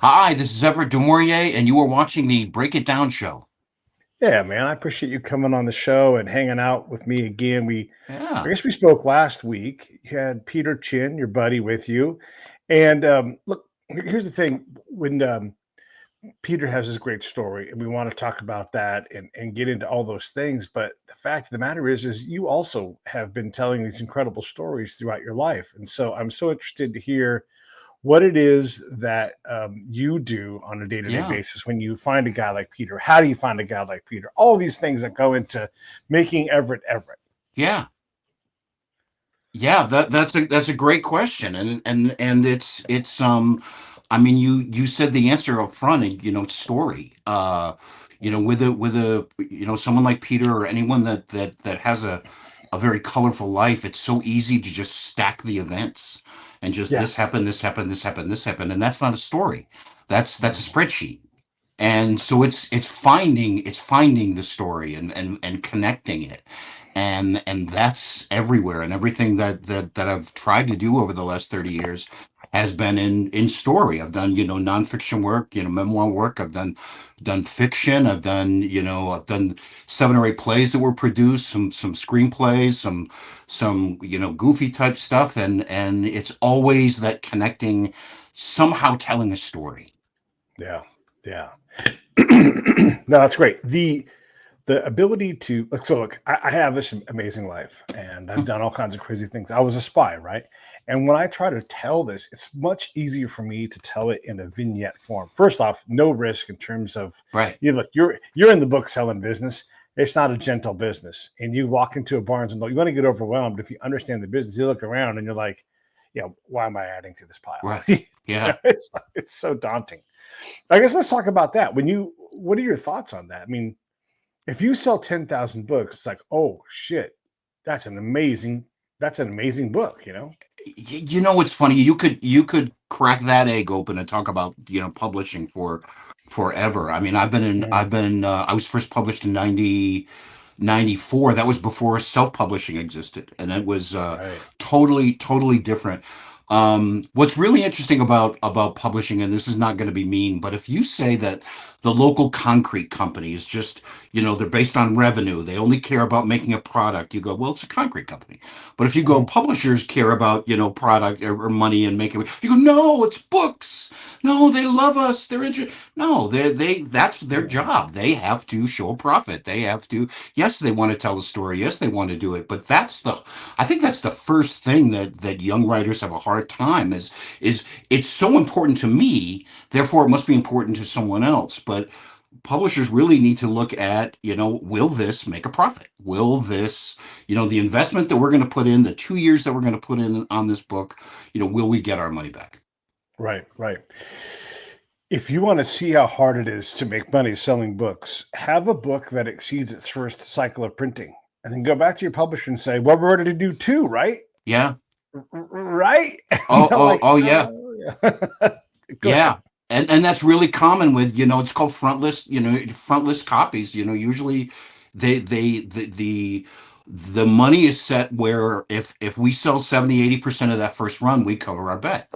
Hi, this is Everett De Morier, and you are watching the Break It Down show. Yeah, man, I appreciate you coming on the show and hanging out with me again. I Yeah, guess we spoke last week. You had Peter Chin, your buddy, with you, and look, here's the thing: when Peter has this great story, and we want to talk about that and get into all those things. But the fact of the matter is you also have been telling these incredible stories throughout your life, and so I'm so interested to hear what it is that you do on a day-to-day yeah, basis when you find a guy like Peter. How do you find a guy like Peter? All these things that go into making Everett Everett. yeah, yeah. That's a great question, and it's. I mean, you said the answer up front, and story. With someone like Peter or anyone that has a very colorful life, it's so easy to just stack the events and just this Yes. happened, this happened, this happened, this happened, and that's not a story. That's a spreadsheet. And so it's finding the story and connecting it, and that's everywhere, and everything that I've tried to do over the last 30 years has been in story. I've done nonfiction work, memoir work. I've done fiction. I've done 7 or 8 plays that were produced, some screenplays, some goofy type stuff, and it's always that connecting, somehow telling a story. Yeah. Yeah. No, that's great. The ability to look, I have this amazing life and I've done all kinds of crazy things. I was a spy, right? And when I try to tell this, it's much easier for me to tell it in a vignette form. First off, no risk in terms of Right. you're in the book selling business. It's not a gentle business. And you walk into a Barnes and Noble, you want to get overwhelmed. If you understand the business, you look around and you're like, why am I adding to this pile? Right. Yeah. It's so daunting. I guess let's talk about that. What are your thoughts on that? I mean, if you sell 10,000 books, it's like, oh shit, that's an amazing book, you know? You know what's funny? You could crack that egg open and talk about publishing for forever. I mean, Mm, I was first published in 1994. That was before self-publishing existed, and it was right. totally different. What's really interesting about publishing, and this is not going to be mean, but if you say that the local concrete company is just, they're based on revenue, they only care about making a product, you go, well, it's a concrete company. But if you go, Mhm. publishers care about, product or money and making, you go, no, it's books. No, they love us. They're interested. No, that's their Yeah. job. They have to show a profit. They have to, yes, they want to tell a story. Yes, they want to do it. But I think that's the first thing that young writers have a hard time is it's so important to me, therefore it must be important to someone else. But publishers really need to look at, will this make a profit? Will this, the investment that we're going to put in, the 2 years that we're going to put in on this book, will we get our money back? Right, right. If you want to see how hard it is to make money selling books, have a book that exceeds its first cycle of printing. And then go back to your publisher and say, well, we're ready to do two, right? Yeah. Right? And Oh, they're oh, like, oh, yeah. oh, yeah. Go Yeah. ahead. And that's really common with, it's called frontlist copies. Usually the money is set where if we sell 70-80% of that first run, we cover our bet.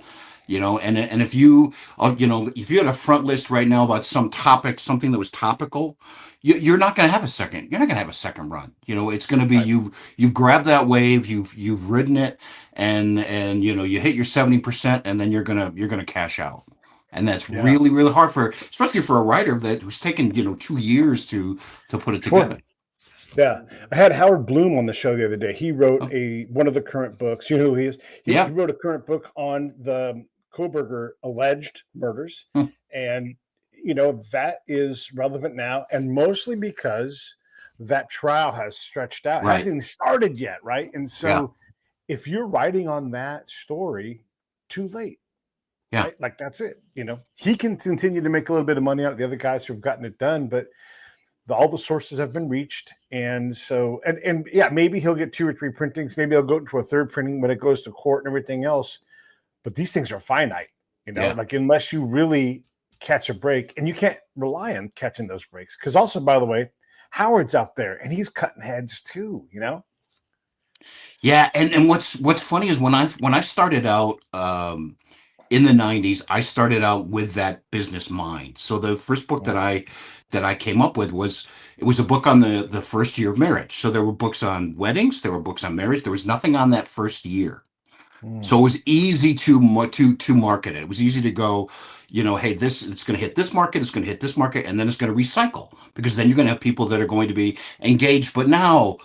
And if you had a front list right now about some topic, something that was topical, you're not going to have a second. You're not going to have a second run. It's going to be Right. you've grabbed that wave, you've ridden it, and you hit your 70%, and then you're gonna cash out. And that's Yeah. really hard especially for a writer who's taken 2 years to put it Sure. together. Yeah, I had Howard Bloom on the show the other day. He wrote Oh, a one of the current books. You know who he is? He yeah. wrote a current book on the Koberger alleged murders, Hmm. and that is relevant now, and mostly because that trial has stretched out. It hasn't Right. even started yet, right? And Yeah. so, if you're writing on that story, too late, Yeah. right? Like that's it. He can continue to make a little bit of money out of the other guys who've gotten it done, but all the sources have been reached, and so and yeah, maybe he'll get 2 or 3 printings, maybe he'll go to a third printing when it goes to court and everything else. But these things are finite, Yeah. like unless you really catch a break, and you can't rely on catching those breaks, because also, by the way, Howard's out there and he's cutting heads too. Yeah. And what's funny is when I started out, in the 90s, I started out with that business mind. So the first book Mm, that I came up with was, it was a book on the first year of marriage. So there were books on weddings, there were books on marriage. There was nothing on that first year. So mm, it was easy to market it. It was easy to go, hey, this it's going to hit this market, it's going to hit this market, and then it's going to recycle, because then you're going to have people that are going to be engaged, but now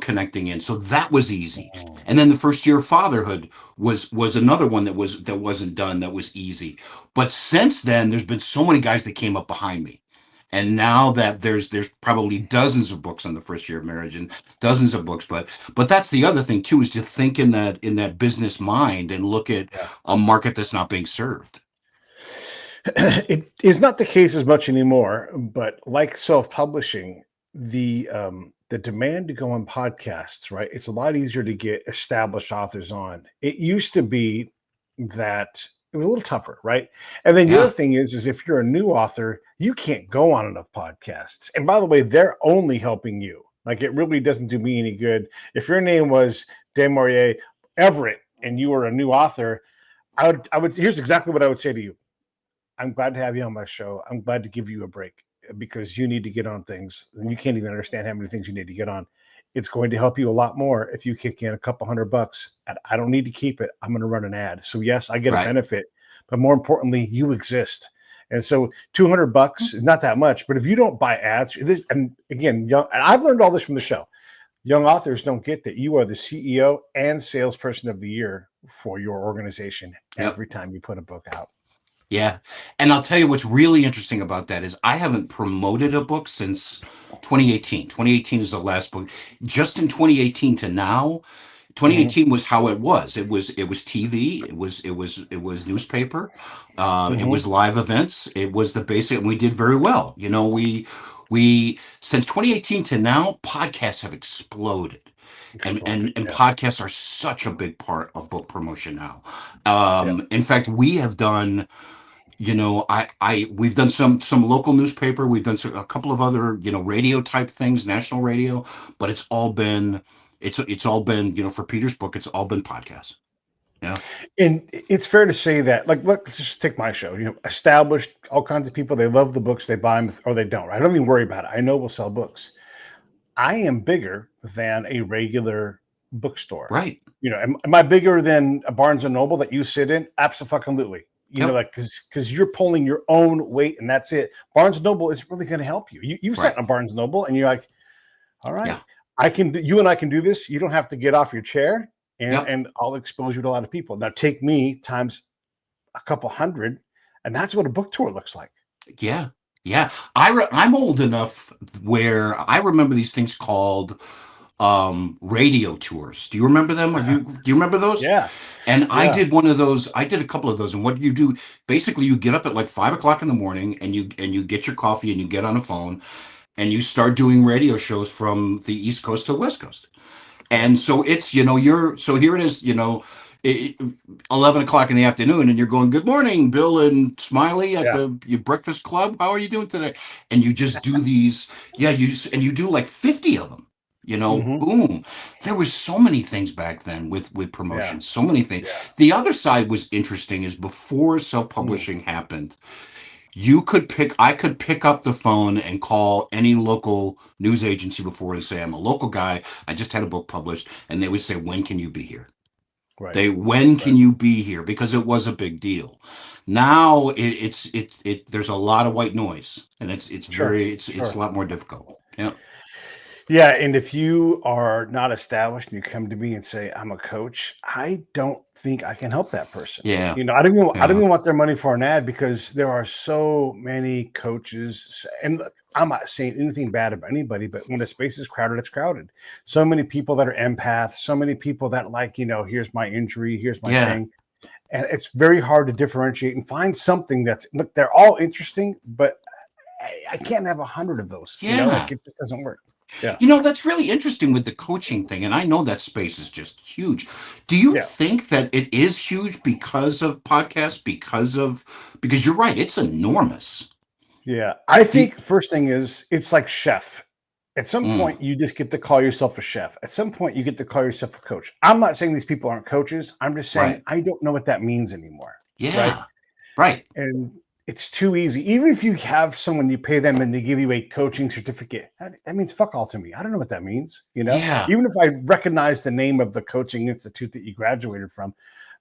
connecting in. So that was easy. mm. And then the first year of fatherhood was another one that wasn't done, that was easy. But since then, there's been so many guys that came up behind me. And now that there's probably dozens of books on the first year of marriage, and dozens of books, but that's the other thing too, is to think in that business mind and look at Yeah. a market that's not being served. It is not the case as much anymore, but like self-publishing, the demand to go on podcasts, right? It's a lot easier to get established authors on. It used to be that it was a little tougher, right? And then the other Yeah, thing is if you're a new author, you can't go on enough podcasts. And by the way, they're only helping you. Like it really doesn't do me any good. If your name was De Morier Everett and you were a new author, I would here's exactly what I would say to you. I'm glad to have you on my show. I'm glad to give you a break because you need to get on things and you can't even understand how many things you need to get on. It's going to help you a lot more if you kick in a couple $100 and I don't need to keep it. I'm going to run an ad. So yes, I get a right. benefit, but more importantly, you exist. And so $200 is not that much, but if you don't buy ads, and again, and I've learned all this from the show. Young authors don't get that you are the CEO and salesperson of the year for your organization Yep. every time you put a book out. Yeah. And I'll tell you what's really interesting about that is I haven't promoted a book since 2018. 2018 is the last book. Just in 2018 to now, Mhm. 2018 was how it was. It was TV, it was newspaper, it Mhm. was live events, it was the basic, and we did very well. We since 2018 to now, podcasts have exploded. And, and Exploded. and Yeah. podcasts are such a big part of book promotion now. Yeah. In fact, we have done, we've done some local newspaper, we've done a couple of other, radio type things, national radio, but it's all been, for Peter's book, it's all been podcasts. Yeah. And it's fair to say that, like, let's just take my show. Established all kinds of people. They love the books. They buy them or they don't. Right? I don't even worry about it. I know we'll sell books. I am bigger than a regular bookstore. Right. Am I bigger than a Barnes and Noble that you sit in? Absolutely. Yep. Like because you're pulling your own weight and that's it. Barnes and Noble isn't really going to help you. You've sat Right. in a Barnes and Noble and you're like, all Yeah. right, you and I can do this. You don't have to get off your chair and Yep. and I'll expose you to a lot of people. Now take me times a couple hundred, and that's what a book tour looks like. Yeah. Yeah. I'm old enough where I remember these things called radio tours. Do you remember them? Do you remember those? Yeah, And I yeah. did one of those. I did a couple of those. And what you do, basically, you get up at like 5 o'clock in the morning, and you get your coffee, and you get on a phone, and you start doing radio shows from the East Coast to the West Coast. Yep. And so it's, so here it is, 11 o'clock in the afternoon, and you're going, good morning, Bill and Smiley at Yeah. your breakfast club. How are you doing today? And you just do these. Yeah. And you do like 50 of them. Hmm. Boom. There was so many things back then with Yeah. promotions, so many things. Yeah. The other side was interesting is before Mm. self-publishing happened, I could pick up the phone and call any local news agency before and say, I'm a local guy, I just had a book published, and they would say, when can you be here? Right. When Right. can you be here? Because it was a big deal. Now there's a lot of white noise, and Sure. it's a Sure. lot more difficult. Yeah. Yeah, and if you are not established and you come to me and say I'm a coach, I don't think I can help that person. Yeah. I don't Yeah. even want their money for an ad because there are so many coaches. And look, I'm not saying anything bad about anybody, but when a space is crowded, it's crowded. So many people that are empaths, so many people that here's my injury, here's my Yeah. thing, and it's very hard to differentiate and find something that's look. They're all interesting, but I can't have 100 of those. Yeah. Like it just doesn't work. Yeah, That's really interesting with the coaching thing, and I know that space is just huge. Do you yeah. think that it is huge because of podcasts? Because you're right, it's enormous. Yeah, I Do you- think first thing is it's like chef. At some mm, point, you just get to call yourself a chef. At some point, you get to call yourself a coach. I'm not saying these people aren't coaches. I'm just saying right. I don't know what that means anymore. right? Yeah. Right. And it's too easy. Even if you have someone, you pay them and they give you a coaching certificate, that means fuck all to me. I don't know what that means. Yeah. Even if I recognize the name of the coaching institute that you graduated from,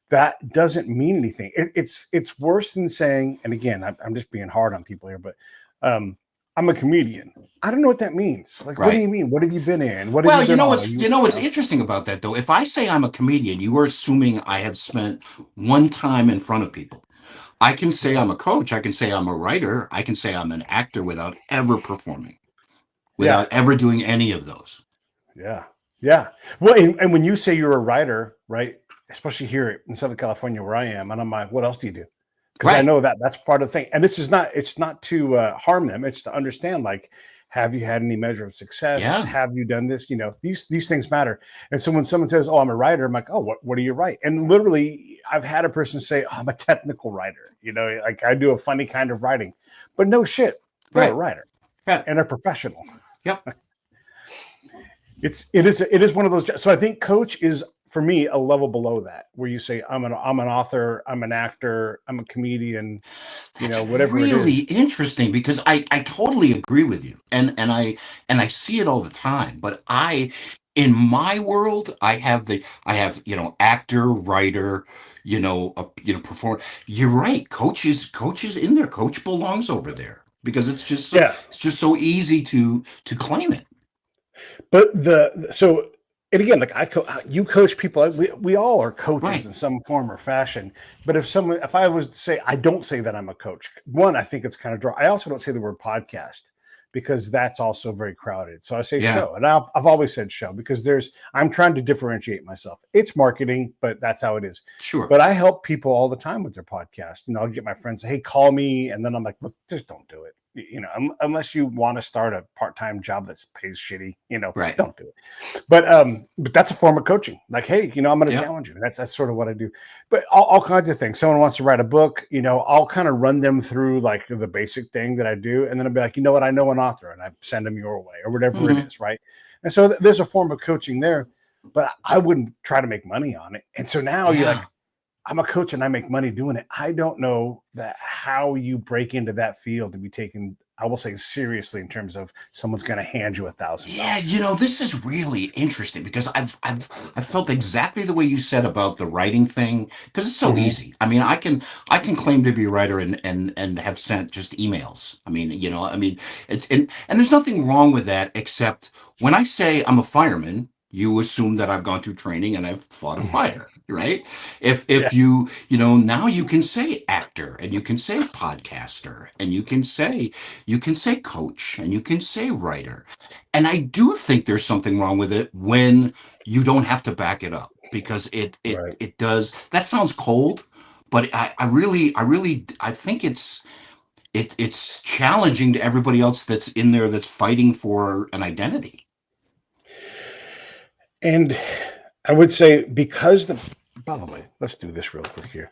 that doesn't mean anything. It's worse than saying, and again, I'm just being hard on people here, but I'm a comedian. I don't know what that means. Like, what do Right. you mean? What have you been in? What have Well, you been on? you know what's interesting about that though? If I say I'm a comedian, you are assuming I have spent one time in front of people. I can say Yeah, I'm a coach, I can say I'm a writer, I can say I'm an actor without ever performing, yeah, without ever doing any of those. yeah, yeah. Well, and when you say you're a writer, right? Especially here in Southern California, where I am, and I'm like, what else do you do? Because I Right. know that that's part of the thing. And this is not, it's not to harm them. It's to understand, like, have you had any measure of success? Yeah. Have you done this? These things matter. And so when someone says, "Oh, I'm a writer," I'm like, "Oh, what do you write?" And literally, I've had a person say, "Oh, I'm a technical writer." Like I do a funny kind of writing, but no shit, they're a Right. writer Right. and a professional. Yep. It is one of those. So I think coach is for me a level below that, where you say, I'm an author, I'm an actor, I'm a comedian, That's whatever it really is. interesting because I totally agree with you. And I see it all the time. But in my world, I have, actor, writer, perform. You're right. Coach is in there. Coach belongs over there because Yeah. it's just so easy to claim it. But and again, like you coach people. We all are coaches Right. in some form or fashion. But if I was to say, I don't say that I'm a coach. One, I think it's kind of dry. I also don't say the word podcast because that's also very crowded. So I say Yeah. show, and I've always said show because I'm trying to differentiate myself. It's marketing, but that's how it is. Sure. But I help people all the time with their podcast. I'll get my friends, hey, call me, and then I'm like, look, just don't do it. Unless you want to start a part-time job that pays shitty, Right. don't do it. But that's a form of coaching. Like, hey, I'm going to Yep. challenge you. That's sort of what I do. But all kinds of things. Someone wants to write a book, I'll kind of run them through like the basic thing that I do, and then I'll be like, you know what, I know an author, and I send them your way or whatever it Hmm. is, right? And so there's a form of coaching there, but I wouldn't try to make money on it. And so now you're like, Yeah. I'm a coach and I make money doing it. I don't know that how you break into that field to be taken, I will say, seriously in terms of someone's going to hand you Yeah, $1,000. this is really interesting because I've felt exactly the way you said about the writing thing because it's so Mm-hmm. easy. I mean, I can claim to be a writer and have sent just emails. And there's nothing wrong with that except when I say I'm a fireman, you assume that I've gone through training and I've fought a fire, right? Yeah, If now you can say actor and you can say podcaster and you can say coach and you can say writer. And I do think there's something wrong with it when you don't have to back it up because right. it does. That sounds cold, but I think it's challenging to everybody else that's in there that's fighting for an identity. And I would say by the way, let's do this real quick here.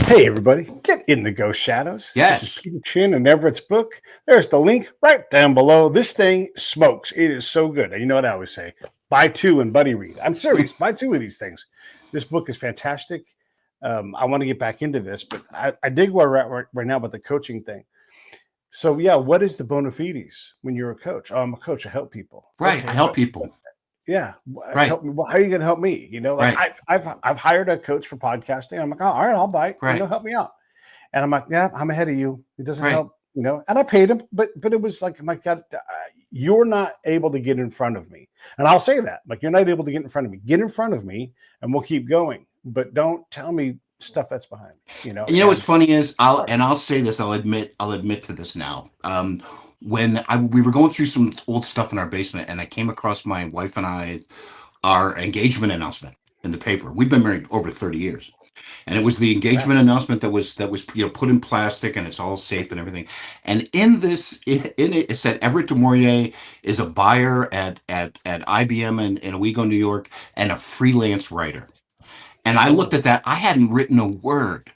Hey, everybody, get in the Ghost Shadows. This is Yes. Peter Chin and Everett's book. There's the link right down below. This thing smokes. It is so good. And you know what I always say? Buy two and buddy read. I'm serious. Buy two of these things. This book is fantastic. I want to get back into this, but I dig where we're at right now with the coaching thing. So, yeah, what is the bona fides when you're a coach? Oh, I'm a coach. I help people. Right. I Okay, help but people. yeah, Right. help me. Well, how are you going to help me? Like Right. I've hired a coach for podcasting. I'm like, oh, all right, I'll buy it. Right. Help me out. And I'm like, yeah, I'm ahead of you. It doesn't Right. help, And I paid him, but it was like, my God, you're not able to get in front of me. And I'll say that, like, you're not able to get in front of me. Get in front of me, and we'll keep going. But don't tell me stuff that's behind me. And what's And funny is hard. I'll say this, I'll admit to this now. When we were going through some old stuff in our basement and I came across my wife and our engagement announcement in the paper. We've been married over 30 years. And it was the Yeah. engagement announcement that was put in plastic and it's all safe and everything. And in it said Everett De Morier is a buyer at IBM in Owego, New York, and a freelance writer. And I looked Oh, at that. I hadn't written a word.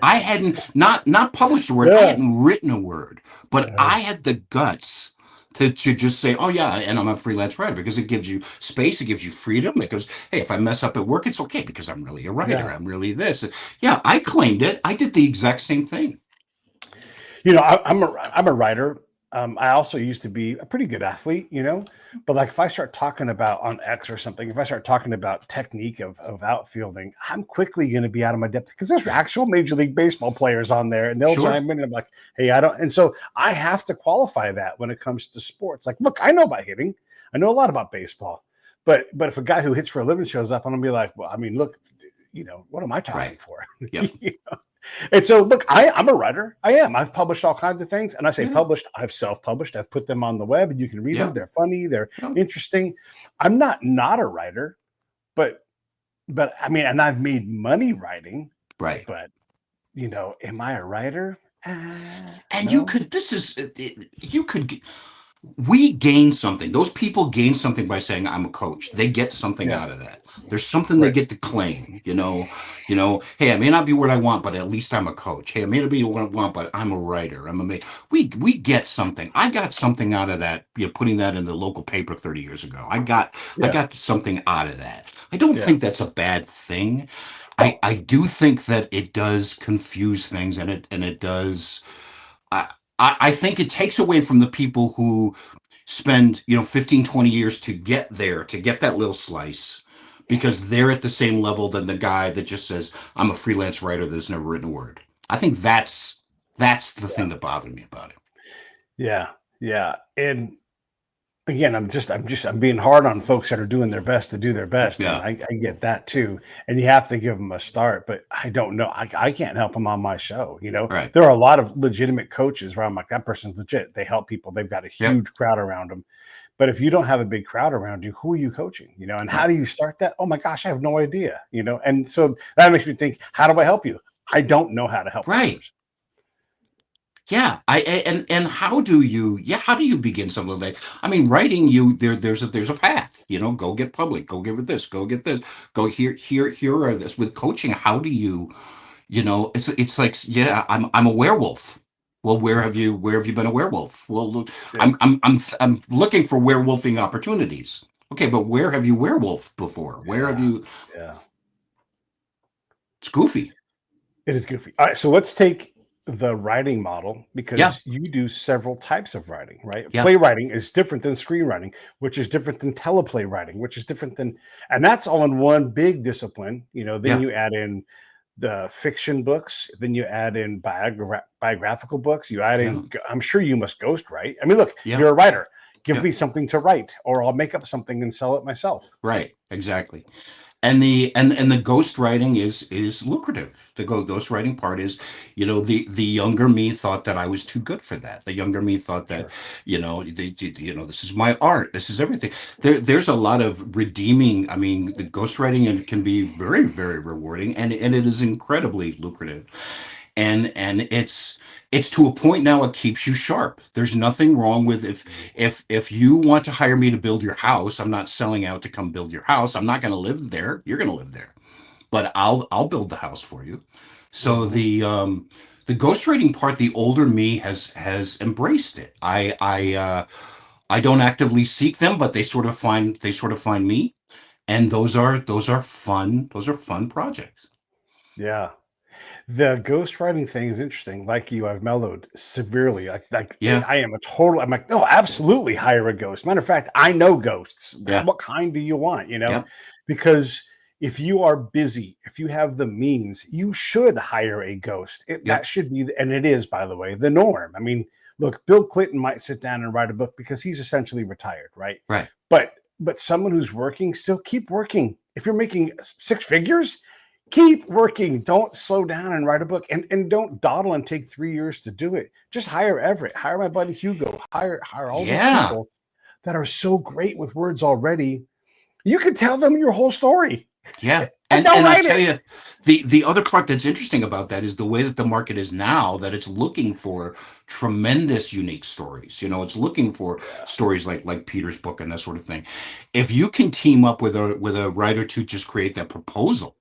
I hadn't not published a word. I yeah. hadn't written a word, but I had the guts to just say, oh yeah, and I'm a freelance writer, because it gives you space, it gives you freedom. It goes, hey, if I mess up at work, it's okay because I'm really a writer. Yeah. I'm really this. Yeah, I claimed it. I did the exact same thing. I'm a writer. I also used to be a pretty good athlete, but like if I start talking about on X or something, if I start talking about technique of outfielding, I'm quickly going to be out of my depth because there's actual Major League Baseball players on there and they'll Sure. chime in and I'm like, hey, I don't. And so I have to qualify that when it comes to sports. Like, look, I know about hitting. I know a lot about baseball, but if a guy who hits for a living shows up, I'm going to be like, well, I mean, look, what am I talking Right. for? Yep. And so, look, I'm a writer. I am. I've published all kinds of things. And I say Yeah. published, I've self-published. I've put them on the web and you can read them. Yeah. They're funny. They're Yeah. interesting. I'm not a writer, but, I mean, and I've made money writing, Right. but, am I a writer? And you No. could, you could, we gain something. Those people gain something by saying I'm a coach. They get something Yeah. out of that. There's something they Right. get to claim. Hey, I may not be what I want, but at least I'm a coach. Hey, I may not be what I want, but I'm a writer. We get something. I got something out of that. Putting that in the local paper 30 years ago. I Yeah. got something out of that. I don't Yeah. think that's a bad thing. No. I do think that it does confuse things, and it does. I I think it takes away from the people who spend 15, 20 years to get there, to get that little slice, because they're at the same level than the guy that just says, I'm a freelance writer that's never written a word. I think that's the Yeah. thing that bothered me about it. Yeah. Yeah. And again, I'm being hard on folks that are doing their best to do their best, and Yeah. I get that too. And you have to give them a start, but I don't know. I can't help them on my show. Right. There are a lot of legitimate coaches where I'm like, that person's legit. They help people. They've got a Yep. huge crowd around them. But if you don't have a big crowd around you, who are you coaching? And how Right. do you start that? Oh my gosh, I have no idea. And so that makes me think, how do I help you? I don't know how to help Right. others. Yeah. And how do you begin something like that? I mean, writing, there's a path, go get public, go get this, go get this, go here are this. With coaching, how do you, it's like, yeah, I'm a werewolf. Well, where have you been a werewolf? Well, look, Yeah, I'm looking for werewolfing opportunities. Okay, but where have you werewolf before? Where have yeah, you? yeah. It's goofy. It is goofy. All right, so let's take the writing model Yeah, because you do several types of writing, right? yeah, Playwriting is different than screenwriting, which is different than teleplay writing, which is different than, and that's all in one big discipline. Then yeah, you add in the fiction books, then you add in biographical books. You add yeah, in, I'm sure you must ghost write. I mean, look, yeah, you're a writer. Give yeah. me something to write, or I'll make up something and sell it myself. Right, exactly. And the ghost writing is lucrative. The ghost writing part is, the younger me thought that I was too good for that. The younger me thought that, Sure. this is my art. This is everything. There's a lot of redeeming. I mean, the ghost writing, and can be very, very rewarding, and it is incredibly lucrative. And it's to a point now, it keeps you sharp. There's nothing wrong with, if you want to hire me to build your house, I'm not selling out to come build your house. I'm not going to live there. You're going to live there, but I'll build the house for you. So Mhm. the ghostwriting part, the older me has embraced it. I don't actively seek them, but they sort of find me, and those are fun projects. Yeah. The ghostwriting thing is interesting. Like you, I've mellowed severely. Yeah, I am a total. I'm like, no, absolutely hire a ghost. Matter of fact, I know ghosts. yeah, What kind do you want? yeah, Because if you are busy, if you have the means, you should hire a ghost. yeah, That should be, and it is, by the way, the norm. I mean, look, Bill Clinton might sit down and write a book because he's essentially retired, right? right. But someone who's working, still keep working. If you're making six figures, keep working. Don't slow down and write a book, and don't dawdle and take 3 years to do it. Just hire Everett, hire my buddy Hugo, hire all these Yeah. people that are so great with words already. You can tell them your whole story Yeah. and And they'll and I write tell it. you, the other part that's interesting about that is the way that the market is now, that it's looking for tremendous unique stories. It's looking for Yeah. stories like Peter's book and that sort of thing. If you can team up with a writer to just create that proposal,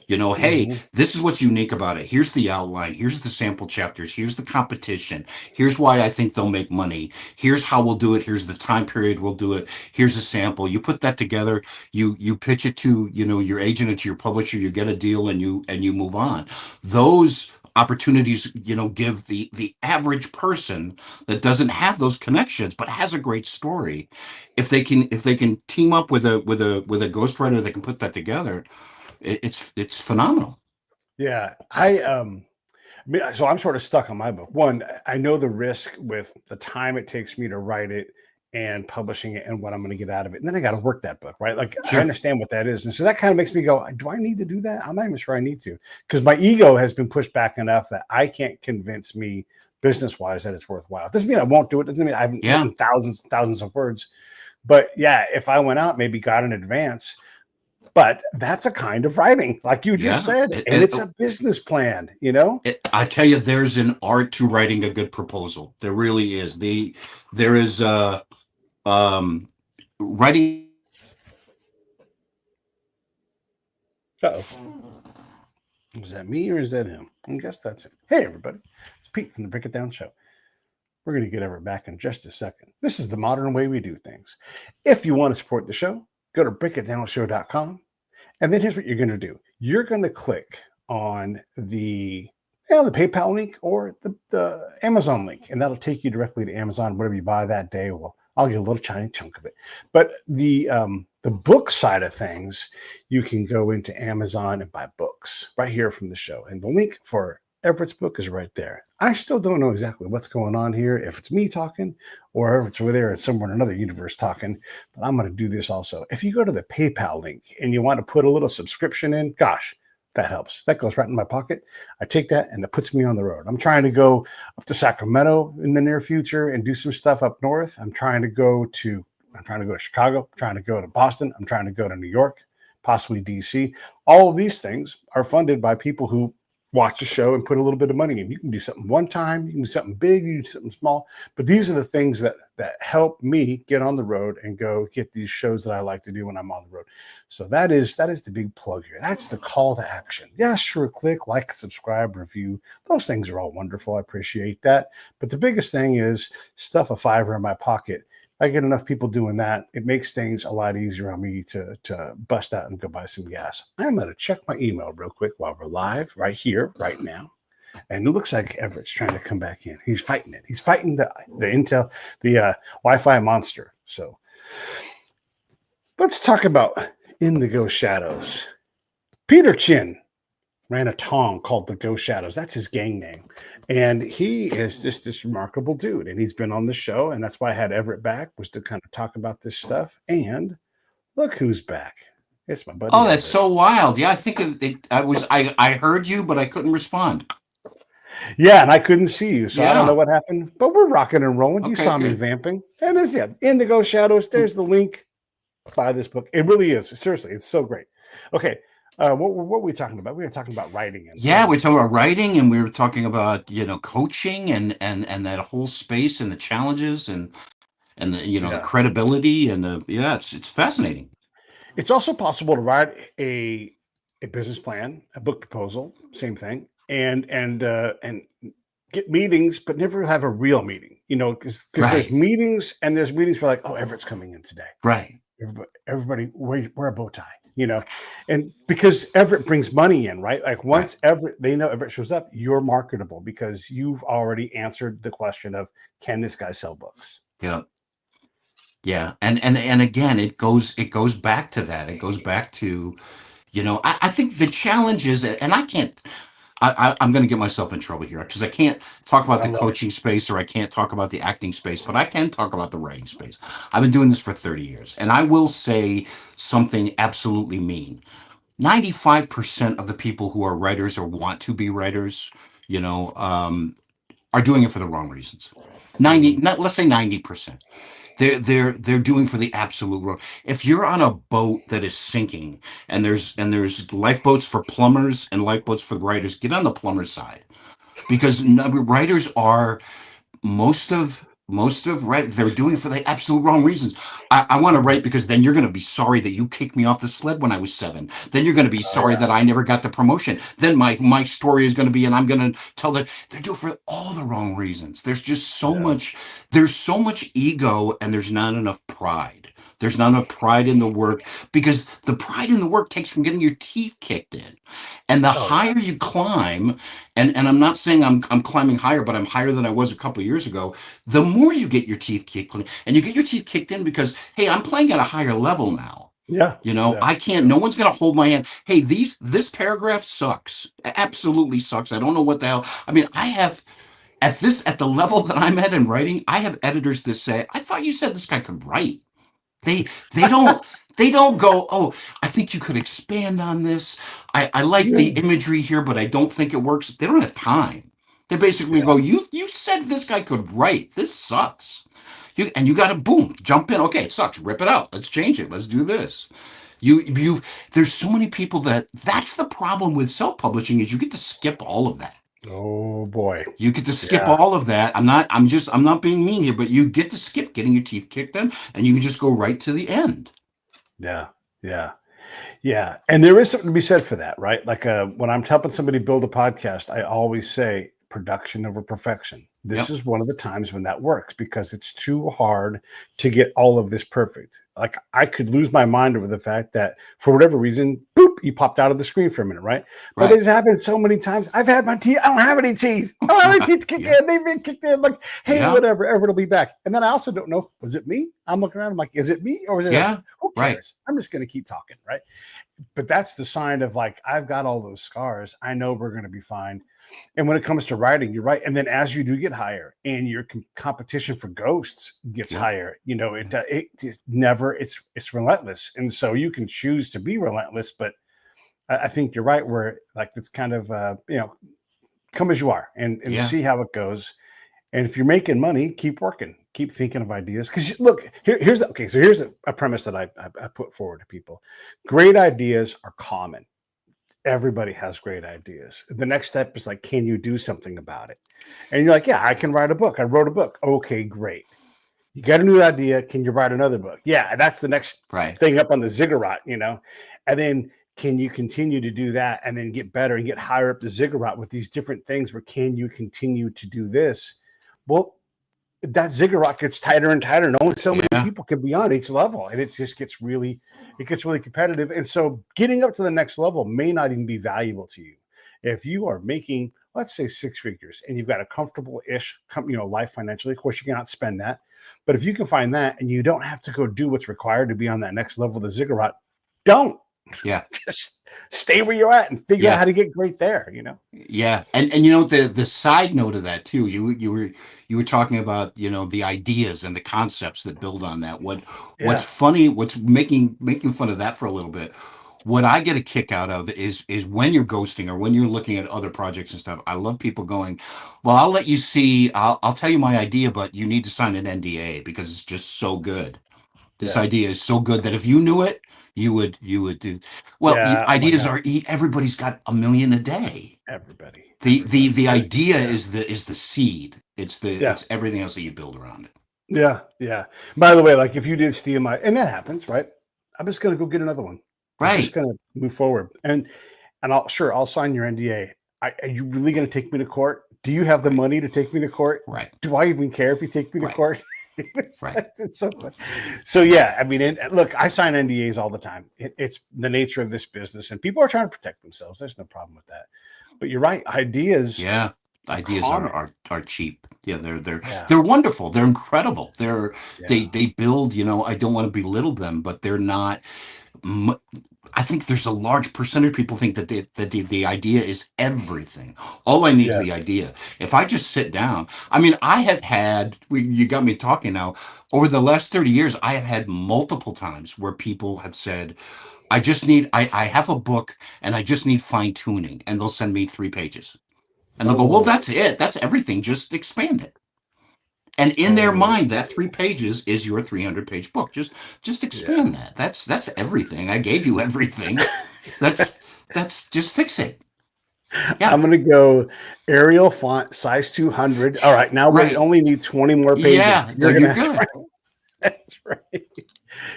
Hey, Mhm. this is what's unique about it. Here's the outline. Here's the sample chapters. Here's the competition. Here's why I think they'll make money. Here's how we'll do it. Here's the time period we'll do it. Here's a sample. You put that together. You pitch it to your agent or to your publisher. You get a deal, and you move on. Those opportunities give the average person that doesn't have those connections but has a great story, if they can team up with a ghostwriter that can put that together, it's phenomenal. Yeah, I mean, so I'm sort of stuck on my book. One, I know the risk with the time it takes me to write it and publishing it and what I'm going to get out of it. And then I got to work that book, right? Like I Sure. understand what that is. And so that kind of makes me go, do I need to do that? I'm not even sure I need to, because my ego has been pushed back enough that I can't convince me business wise that it's worthwhile. Doesn't mean I won't do it. Doesn't mean I haven't Yeah. written thousands and thousands of words. But yeah, if I went out, maybe got in advance, but that's a kind of writing, like you just Yeah. said, and it's a business plan, you know? I tell you, there's an art to writing a good proposal. There really is. There is um writing. Uh-oh. Is that me or is that him? I guess that's him. Hey, everybody. It's Pete from the Break It Down Show. We're going to get Everett back in just a second. This is the modern way we do things. If you want to support the show, go to breakitdownshow.com. And then here's what you're going to do. You're going to click on the PayPal link or the Amazon link, and that'll take you directly to Amazon. Whatever you buy that day, I'll get a little tiny chunk of it. But the book side of things, you can go into Amazon and buy books right here from the show. And the link for Everett's book is right there. I still don't know exactly what's going on here, if it's me talking or if it's over there somewhere in another universe talking, but I'm going to do this also. If you go to the PayPal link and you want to put a little subscription in, gosh, that helps. That goes right in my pocket. I take that and it puts me on the road. I'm trying to go up to Sacramento in the near future and do some stuff up north. I'm trying to go to Chicago. I'm trying to go to Boston. I'm trying to go to New York, possibly DC. All of these things are funded by people who watch the show and put a little bit of money in. You can do something one time, you can do something big, you can do something small, but these are the things that help me get on the road and go get these shows that I like to do when I'm on the road. So that is the big plug here. That's the call to action. Yeah, sure, click, like, subscribe, review. Those things are all wonderful. I appreciate that. But the biggest thing is stuff a $5 in my pocket. I get enough people doing that, it makes things a lot easier on me to bust out and go buy some gas. I'm going to check my email real quick while we're live right here, right now. And it looks like Everett's trying to come back in. He's fighting it. He's fighting the Intel, the Wi-Fi monster. So let's talk about In the Ghost Shadows. Peter Chin ran a tong called the Ghost Shadows. That's his gang name. And he is just this remarkable dude. And he's been on the show. And that's why I had Everett back, was to kind of talk about this stuff. And look who's back. It's my buddy Oh, that's Everett. so wild. Yeah, I think I heard you, but I couldn't respond. Yeah, and I couldn't see you. So I don't know Yeah. what happened. But we're rocking and rolling. You Okay, saw me good. vamping. And it's In the Ghost Shadows. There's the link. Buy this book. It really is. Seriously, it's so great. Okay. What were we talking about? We were talking about writing and Yeah, we're talking about writing, and we were talking about, coaching and that whole space and the challenges and the yeah. credibility and yeah, it's fascinating. It's also possible to write a business plan, a book proposal, same thing, and get meetings, but never have a real meeting. Because there's Right. meetings and there's meetings where like, oh, Everett's coming in today. Right. Everybody wear a bow tie. And because Everett brings money in, right? Like Right. once they know Everett shows up, you're marketable because you've already answered the question of, can this guy sell books? Yeah. Yeah. And again, it goes back to that. It goes back to, I think the challenge is, and I can't, I'm going to get myself in trouble here because I can't talk about I the love it. coaching space or I can't talk about the acting space, but I can talk about the writing space. I've been doing this for 30 years, and I will say something absolutely mean. 95% of the people who are writers or want to be writers, you know, um, are doing it for the wrong reasons. 90, Mhm. not, let's say 90%. They're doing for the absolute wrong. If you're on a boat that is sinking and there's lifeboats for plumbers and lifeboats for writers, get on the plumber side because writers are most of they're doing it for the absolute wrong reasons. I want to write because then you're going to be sorry that you kicked me off the sled when I was 7. Then you're going to be Oh sorry that I never got the promotion. Then my story is going to be, and I'm going to tell that they're doing it for all the wrong reasons. yeah. There's so much ego, and there's not enough pride. There's not enough pride in the work, because the pride in the work takes from getting your teeth kicked in. And the Oh yeah. higher you climb, and I'm not saying I'm climbing higher, but I'm higher than I was a couple of years ago. The more you get your teeth kicked in, and you get your teeth kicked in because, hey, I'm playing at a higher level now. Yeah. Yeah. I can't, no one's going to hold my hand. Hey, this paragraph sucks. Absolutely sucks. I don't know what the hell. I mean, I have, at the level that I'm at in writing, I have editors that say, I thought you said this guy could write. They they don't they don't go, oh, I think you could expand on this. I like the Yeah. imagery here, but I don't think it works. They don't have time. They basically go, you said this guy could write. This sucks. You got to boom, jump in. Okay, it sucks. Rip it out. Let's change it. Let's do this. You there's so many people that's the problem with self-publishing, is you get to skip all of that. Oh boy. You get to skip Yeah. all of that. I'm not being mean here, but you get to skip getting your teeth kicked in, and you can just go right to the end. Yeah. Yeah. Yeah. And there is something to be said for that, right? Like when I'm helping somebody build a podcast, I always say production over perfection. This Yep. is one of the times when that works, because it's too hard to get all of this perfect. Like I could lose my mind over the fact that for whatever reason, boop, you popped out of the screen for a minute, right? But Right. it's happened so many times. I've had my teeth. I don't have any teeth. I don't have any teeth to kick Yeah. in. They've been kicked in. Like, hey, Yeah. whatever. Everett will be back. And then I also don't know, was it me? I'm looking around. I'm like, is it me or is it? Yeah. Who Right. cares? I'm just going to keep talking, right? But that's the sign of like, I've got all those scars. I know we're going to be fine. And when it comes to writing, you're right. And then as you do get higher and your competition for ghosts gets Yep. higher, it just never, it's relentless. And so you can choose to be relentless, but I think you're right, where like, it's kind of, come as you are and Yeah. see how it goes. And if you're making money, keep working, keep thinking of ideas. Because look, here's a premise that I put forward to people. Great ideas are common. Everybody has great ideas. The next step is like, can you do something about it? And you're like, yeah, I can write a book. I wrote a book. Okay, great. You got a new idea. Can you write another book? Yeah, that's the next Right. thing up on the ziggurat, And then can you continue to do that and then get better and get higher up the ziggurat with these different things? Where can you continue to do this? Well, that ziggurat gets tighter and tighter, and only so many Yeah. people can be on each level, and it gets really competitive. And so getting up to the next level may not even be valuable to you. If you are making, let's say, 6 figures and you've got a comfortable-ish life financially, of course you cannot spend that, but if you can find that and you don't have to go do what's required to be on that next level of the ziggurat, don't. Yeah. Just stay where you're at and figure out Yeah. how to get great there. Yeah. And the side note of that too, you were talking about, the ideas and the concepts that build on that. What's Yeah. funny, what's making fun of that for a little bit. What I get a kick out of is when you're ghosting or when you're looking at other projects and stuff. I love people going, well, I'll let you see, I'll tell you my idea, but you need to sign an NDA because it's just so good. This Yeah. idea is so good that if you knew it, you would do. Well, Yeah. Oh my ideas God. are, everybody's got a million a day. Everybody. The And idea yeah. is the seed. Yeah. It's everything else that you build around it. Yeah. Yeah. By the way, like if you did steal and that happens, right? I'm just gonna go get another one. I'm just Right. gonna move forward. And I'll sign your NDA. Are you really gonna take me to court? Do you have the Right. money to take me to court? Right. Do I even care if you take me to Right. court? Right. It's so fun. So yeah, I mean, look, I sign NDAs all the time. It's the nature of this business, and people are trying to protect themselves. There's no problem with that. But you're right. Ideas Yeah. are Ideas common. are cheap. Yeah, Yeah. they're wonderful. They're incredible. They Yeah. build, I don't want to belittle them, but they're not. I think there's a large percentage of people think that the idea is everything. All I need is Yeah. the idea. If I just sit down, I mean, I have had, you got me talking now, over the last 30 years, I have had multiple times where people have said, I have a book and I just need fine tuning. And they'll send me 3 pages. And they'll go, well, Oh. that's it. That's everything. Just expand it. And in their Oh. mind, that 3 pages is your 300-page book. Just Yeah. expand that. That's everything. I gave you everything. That's just fix it. Yeah. I'm going to go Arial font size 200. All right. Now we Right. only need 20 more pages. Yeah. No, You're going you're to have to good. write. That's right.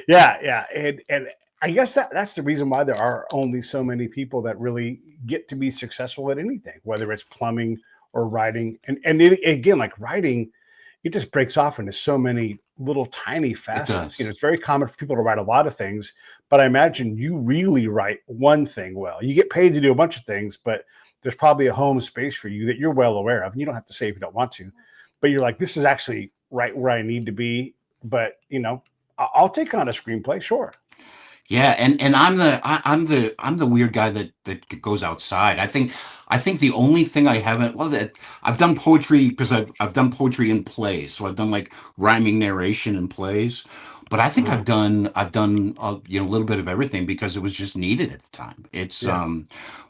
Yeah. Yeah. And I guess that's the reason why there are only so many people that really get to be successful at anything, whether it's plumbing or writing. And again, like writing, it just breaks off into so many little tiny It facets. does. It's very common for people to write a lot of things, but I imagine you really write one thing well. You get paid to do a bunch of things, but there's probably a home space for you that you're well aware of. And you don't have to say if you don't want to, but you're like, this is actually right where I need to be. But I'll take on a screenplay, sure. Yeah, and I'm the weird guy that goes outside. I think the only thing I haven't, well, that I've done poetry because I've done poetry in plays, so I've done like rhyming narration in plays. But I think Uh-huh. I've done a little bit of everything because it was just needed at the time. Yeah,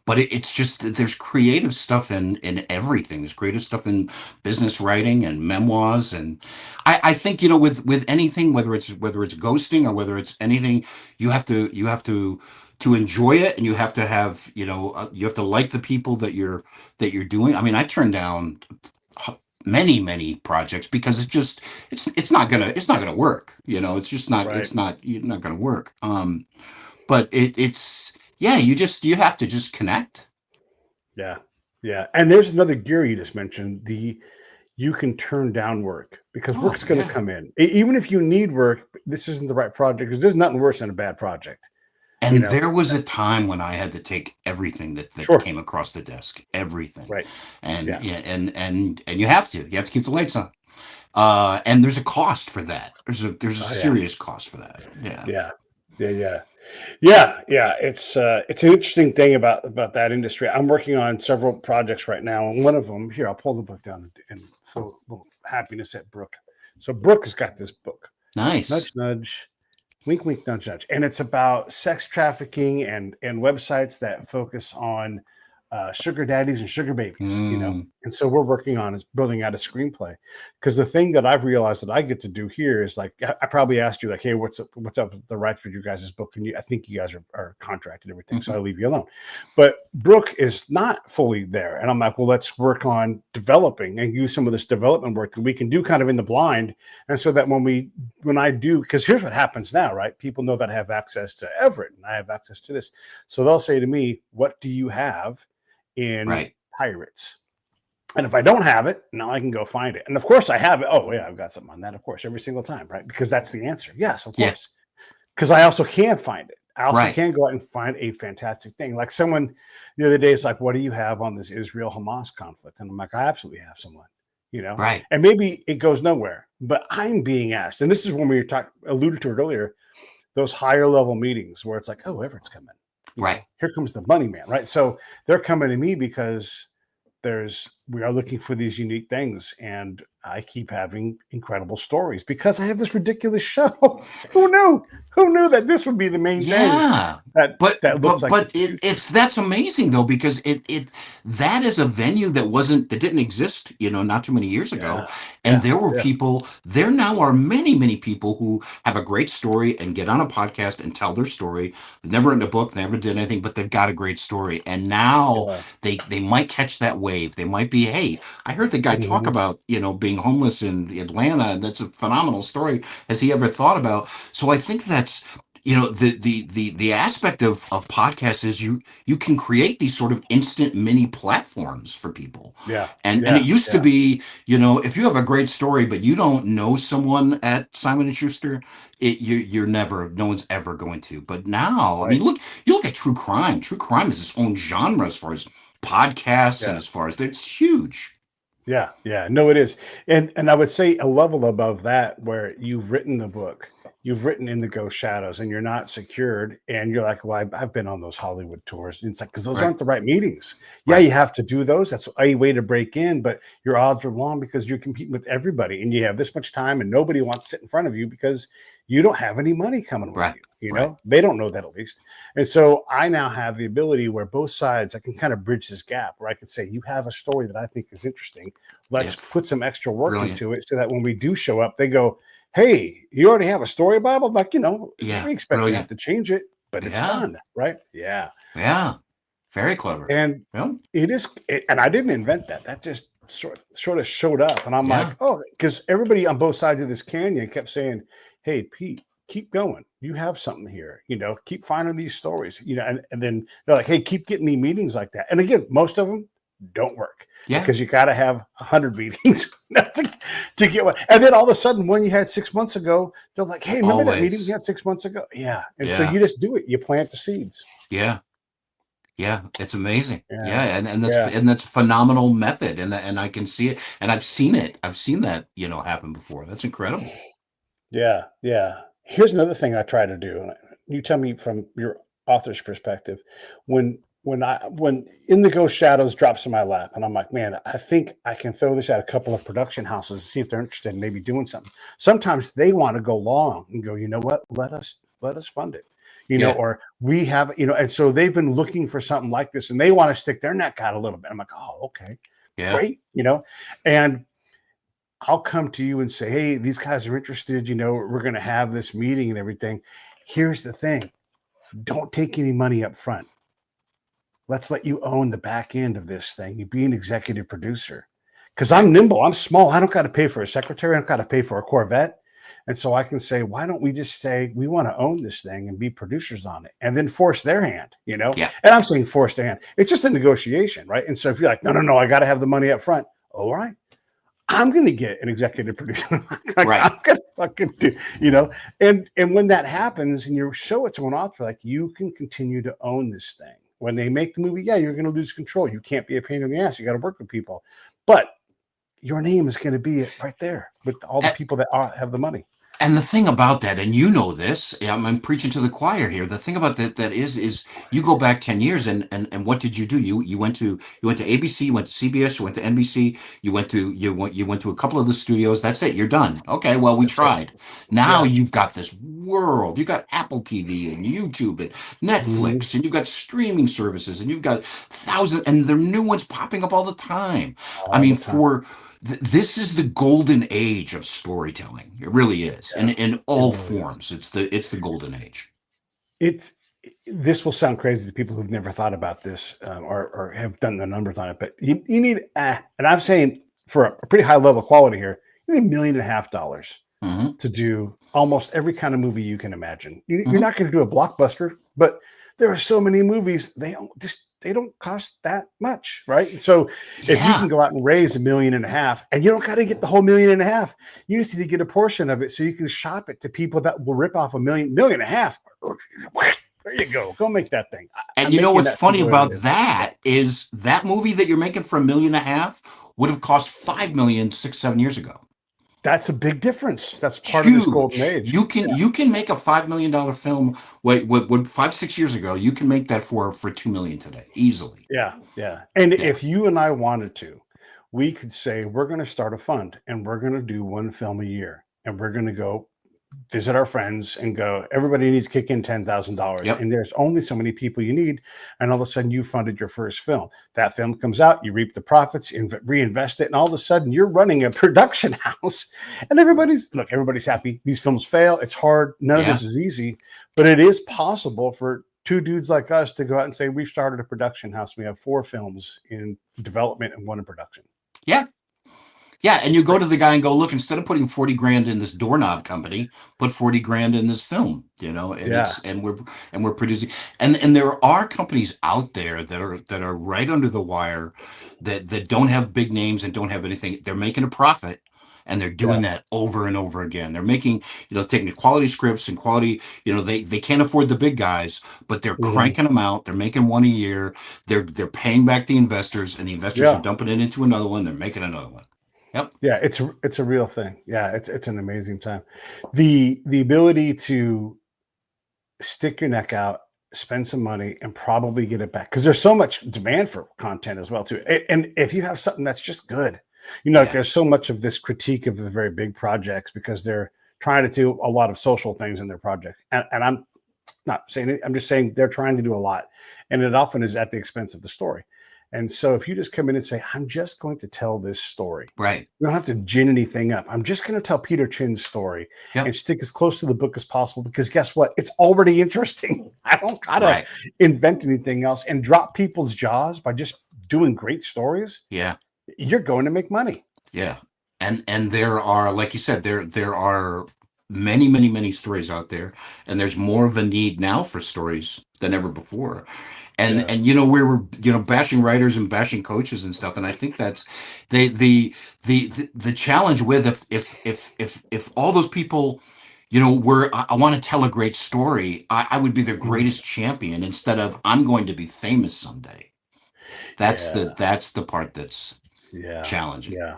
But it's just that there's creative stuff in everything. There's creative stuff in business writing and memoirs, and I think with anything, whether it's ghosting or whether it's anything, you have to enjoy it, and you have to have you have to like the people that you're doing. I mean, I turned down many projects because it's not gonna work. It's just not right. it's not you're not gonna work. But it's yeah, you have to just connect. Yeah, yeah. And there's another gear you just mentioned. You can turn down work because Oh work's going to yeah. come in. Even if you need work, this isn't the right project because there's nothing worse than a bad project. You And know, there was a time when I had to take everything that sure, came across the desk, everything. right, And yeah, yeah, and you have to keep the lights on. And there's a cost for that. There's a oh yeah, serious cost for that. Yeah. yeah, yeah. Yeah, yeah, it's an interesting thing about that industry. I'm working on several projects right now, and one of them here, I'll pull the book down and throw a little happiness at Brooke. So Brooke has got this book, Nice. Nudge Nudge, Wink Wink Nudge Nudge, and it's about sex trafficking and websites that focus on sugar daddies and sugar babies. Mm, And so we're working on is building out a screenplay because the thing that I've realized that I get to do here is like I probably asked you like, hey, what's up with the rights for you guys' book, and I think you guys are contracted and everything, so I mhm. leave you alone. But Brooke is not fully there, and I'm like, well, let's work on developing and use some of this development work that we can do kind of in the blind, and so that when I do, because here's what happens now, right? People know that I have access to Everett and I have access to this, so they'll say to me, what do you have in Right. pirates? And if I don't have it, now I can go find it. And of course I have it. Oh, yeah, I've got something on that, of course, every single time, right? Because that's the answer. Yes, of Yeah. course. Because I also can find it. I also Right. can go out and find a fantastic thing. Like someone the other day is like, what do you have on this Israel Hamas conflict? And I'm like, I absolutely have someone. Right. And maybe it goes nowhere, but I'm being asked. And this is when we alluded to it earlier, those higher level meetings where it's like, oh, Everett's coming. Right. Here comes the money man, right? So they're coming to me because we are looking for these unique things, and I keep having incredible stories because I have this ridiculous show. Who knew that this would be the main thing Yeah, that but that looks but like but it's the it future. it's that's amazing though, because that is a venue that didn't exist, not too many years ago. Yeah, And yeah, there were yeah, people, there now are many people who have a great story and get on a podcast and tell their story. They've never written a book, never did anything, but they've got a great story. And now yeah. they might catch that wave. They might be, hey, I heard the guy talk Mhm. about, being homeless in Atlanta, and that's a phenomenal story. Has he ever thought about? So I think that's the aspect of podcasts is you can create these sort of instant mini platforms for people. Yeah, And it yeah, used to yeah. be, if you have a great story but you don't know someone at Simon and Schuster, you're never, no one's ever going to. But now, I Right. mean, you look at true crime. True crime is its own genre as far as podcasts, and Yeah. as far as it's huge. Yeah, yeah, no, it is, and I would say a level above that, where you've written the book, you've written In the Ghost Shadows, and you're not secured, and you're like, well, I've been on those Hollywood tours, and it's like because those Right. aren't the right meetings. Yeah, Right. you have to do those. That's a way to break in, but your odds are long because you're competing with everybody, and you have this much time, and nobody wants to sit in front of you because you don't have any money coming with Right. you. Right. They don't know that at least. And so I now have the ability where both sides, I can kind of bridge this gap where I can say, you have a story that I think is interesting. Yeah. Let's put some extra work Brilliant. into it so that when we do show up, they go, hey, you already have a story, Bible? Like, Yeah. we expect you to have Brilliant. to change it, but it's Yeah. done. Right. Yeah. Yeah. Very clever. And Yeah. and I didn't invent that. That just sort of showed up. And I'm Yeah. like, oh, because everybody on both sides of this canyon kept saying, hey, Pete, keep going. You have something here, keep finding these stories, and then they're like, hey, keep getting me meetings like that. And again, most of them don't work Yeah. because you got to have 100 meetings to get one. And then all of a sudden, one you had 6 months ago, they're like, hey, remember that meeting you Always. had 6 months ago? Yeah. And so Yeah. you just do it. You plant the seeds. Yeah. Yeah, it's amazing. Yeah. Yeah, Yeah. and that's a phenomenal method, and I can see it, and I've seen it. I've seen that, happen before. That's incredible. Yeah, yeah. Here's another thing I try to do. And you tell me from your author's perspective. When In the Ghost Shadows drops in my lap, and I'm like, man, I think I can throw this at a couple of production houses, see if they're interested in maybe doing something. Sometimes they want to go long and go, you know what? Let us fund it. Yeah, Or we have, and so they've been looking for something like this, and they want to stick their neck out a little bit. I'm like, oh, okay, yeah, great, and I'll come to you and say, hey, these guys are interested. We're going to have this meeting and everything. Here's the thing. Don't take any money up front. Let's let you own the back end of this thing. You be an executive producer. Because I'm nimble. I'm small. I don't got to pay for a secretary. I don't got to pay for a Corvette. And so I can say, why don't we just say we want to own this thing and be producers on it and then force their hand, yeah, And I'm saying force their hand. It's just a negotiation, right? And so if you're like, no, I got to have the money up front. All right. I'm going to get an executive producer. right. I'm going to fucking do, and when that happens and you show it to an author, like you can continue to own this thing. When they make the movie, yeah, you're going to lose control. You can't be a pain in the ass. You got to work with people, but your name is going to be right there with all the people that have the money. And the thing about that, and this, I'm preaching to the choir here. The thing about that is you go back 10 years, and what did you do? You went to ABC, you went to CBS, you went to NBC, you went to a couple of the studios. That's it. You're done. Okay, well, we That's it. tried. Now Yeah. you've got this world. You've got Apple TV and YouTube and Netflix, and you've got streaming services, and you've got thousands, and there are new ones popping up all the time. I All mean, the time. this is the golden age of storytelling. It really is, Yeah, in it all really is. forms. It's the golden age. It's this will sound crazy to people who've never thought about this or have done the numbers on it, but you need, and I'm saying for a pretty high level quality here, you need $1.5 million Hmm. to do almost every kind of movie you can imagine. You're Hmm. not going to do a blockbuster, but there are so many movies they don't cost that much, right? So if you Yeah, can go out and raise $1.5 million, and you don't got to get the whole $1.5 million, you just need to get a portion of it so you can shop it to people that will rip off $1.5 million. There you go. Go make that thing. and I'm making what's that funny simpler than about it is. that is that movie that you're making for $1.5 million would have cost $5 million 6-7 years ago. That's a big difference. That's part of this golden Huge. age. You can make a $5 million film. Wait, what 5-6 years ago, you can make that for $2 million today easily. Yeah, yeah. And Yeah, if you and I wanted to, we could say we're going to start a fund and we're going to do one film a year, and we're going to go visit our friends and go, everybody needs to kick in $10,000, yep, and there's only so many people you need. And all of a sudden you funded your first film. That film comes out, you reap the profits, reinvest it, and all of a sudden you're running a production house, and everybody's happy. These films fail. It's hard. None of yeah, this is easy, but it is possible for two dudes like us to go out and say, we've started a production house. We have 4 films in development and 1 in production. yeah. Yeah, and you go to the guy and go, look, instead of putting 40 grand in this doorknob company, put 40 grand in this film, and Yeah. we're producing, and there are companies out there that are right under the wire, that don't have big names and don't have anything. They're making a profit, and they're Yeah. doing that over and over again. They're making, taking the quality scripts and quality, they can't afford the big guys, but they're Mhm. cranking them out. They're making one a year. They're paying back the investors, and the investors are Yeah. dumping it into another one. They're making another one. Yep. Yeah, it's a real thing. Yeah, it's an amazing time. The ability to stick your neck out, spend some money, and probably get it back because there's so much demand for content as well too. And if you have something that's just good, Yeah. there's so much of this critique of the very big projects because they're trying to do a lot of social things in their project. And I'm not saying it. I'm just saying they're trying to do a lot, and it often is at the expense of the story. And so if you just come in and say, I'm just going to tell this story, Right. you don't have to gin anything up. I'm just going to tell Peter Chin's story and Yep. stick as close to the book as possible, because guess what? It's already interesting. I don't got to Right. invent anything else and drop people's jaws by just doing great stories. Yeah. You're going to make money. Yeah. And there are, like you said, there are many, many, many stories out there, and there's more of a need now for stories than ever before. Yeah. And we were bashing writers and bashing coaches and stuff, and I think that's the challenge with, if all those people, were, I want to tell a great story, I would be the Mm. greatest champion, instead of I'm going to be famous someday. That's Yeah. the part that's Yeah. challenging. Yeah.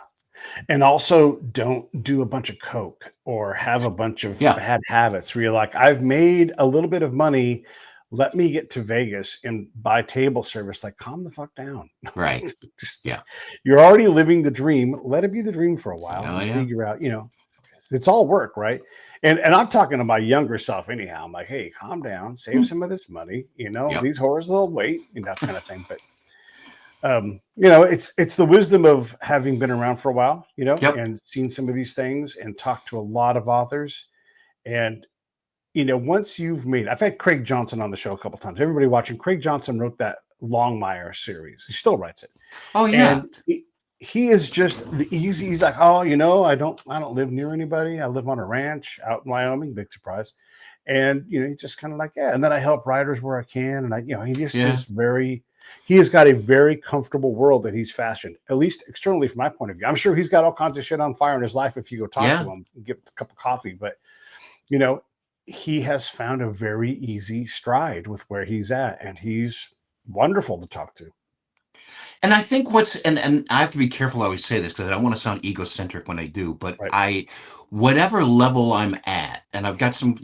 And also, don't do a bunch of coke or have a bunch of Yeah. bad habits where you're like, I've made a little bit of money. Let me get to Vegas and buy table service. Like, calm the fuck down. Right. Just, Yeah. you're already living the dream. Let it be the dream for a while Oh and yeah. figure out, it's all work, right? And I'm talking to my younger self anyhow. I'm like, hey, calm down, save some of this money. Yep. These whores will wait, that kind of thing. But it's the wisdom of having been around for a while, Yep. and seen some of these things and talked to a lot of authors. And, once I've had Craig Johnson on the show a couple times. Everybody watching, Craig Johnson wrote that Longmire series. He still writes it. Oh yeah. And he is just the easy. He's like, oh, I don't live near anybody. I live on a ranch out in Wyoming. Big surprise. And, he's just kind of like, yeah. And then I help writers where I can. And he just is he has got a very comfortable world that he's fashioned, at least externally from my point of view. I'm sure he's got all kinds of shit on fire in his life if you go talk to him and get a cup of coffee. But, he has found a very easy stride with where he's at, and he's wonderful to talk to. And I think and I have to be careful how I say this, because I don't want to sound egocentric when I do, but Right. whatever level I'm at, and I've got some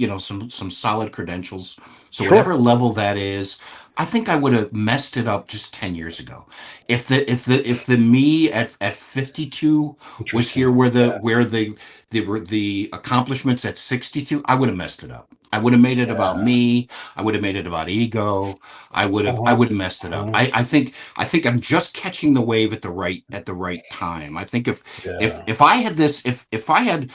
solid credentials, so Sure. whatever level that is, I think I would have messed it up just 10 years ago. If the me at 52 was Interesting. here, where Yeah. the accomplishments at 62, I would have messed it up. I would have made it about Yeah. me. I would have made it about ego. I would have Uh-huh. messed it up. Uh-huh. I think I'm just catching the wave at the right time. I think Yeah. if I had if I had,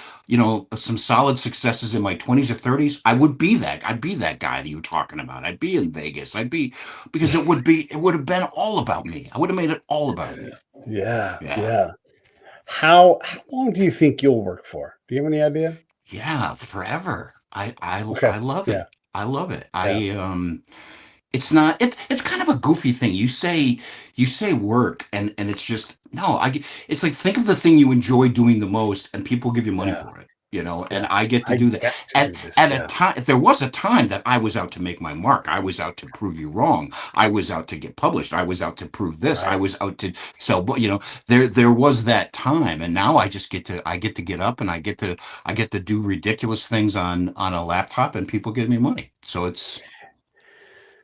some solid successes in my 20s or 30s, I'd be that guy that you're talking about. I'd be in Vegas. Because it would have been all about me. I would have made it all about me. Yeah. Yeah. Yeah. How long do you think you'll work for? Do you have any idea? Yeah, forever. Okay. I love Yeah. it. I love it. Yeah. It's not, it's kind of a goofy thing. You say work, and it's just, no, it's like, think of the thing you enjoy doing the most, and people give you money Yeah. for it, Yeah. and I get to I do that. get to At do this. at a Yeah. time, if there was a time that I was out to make my mark, I was out to prove you wrong. I was out to get published. I was out to prove this. I Right. was out to sell, but there was that time, and now I get to get up, and I get to do ridiculous things on a laptop, and people give me money. So it's,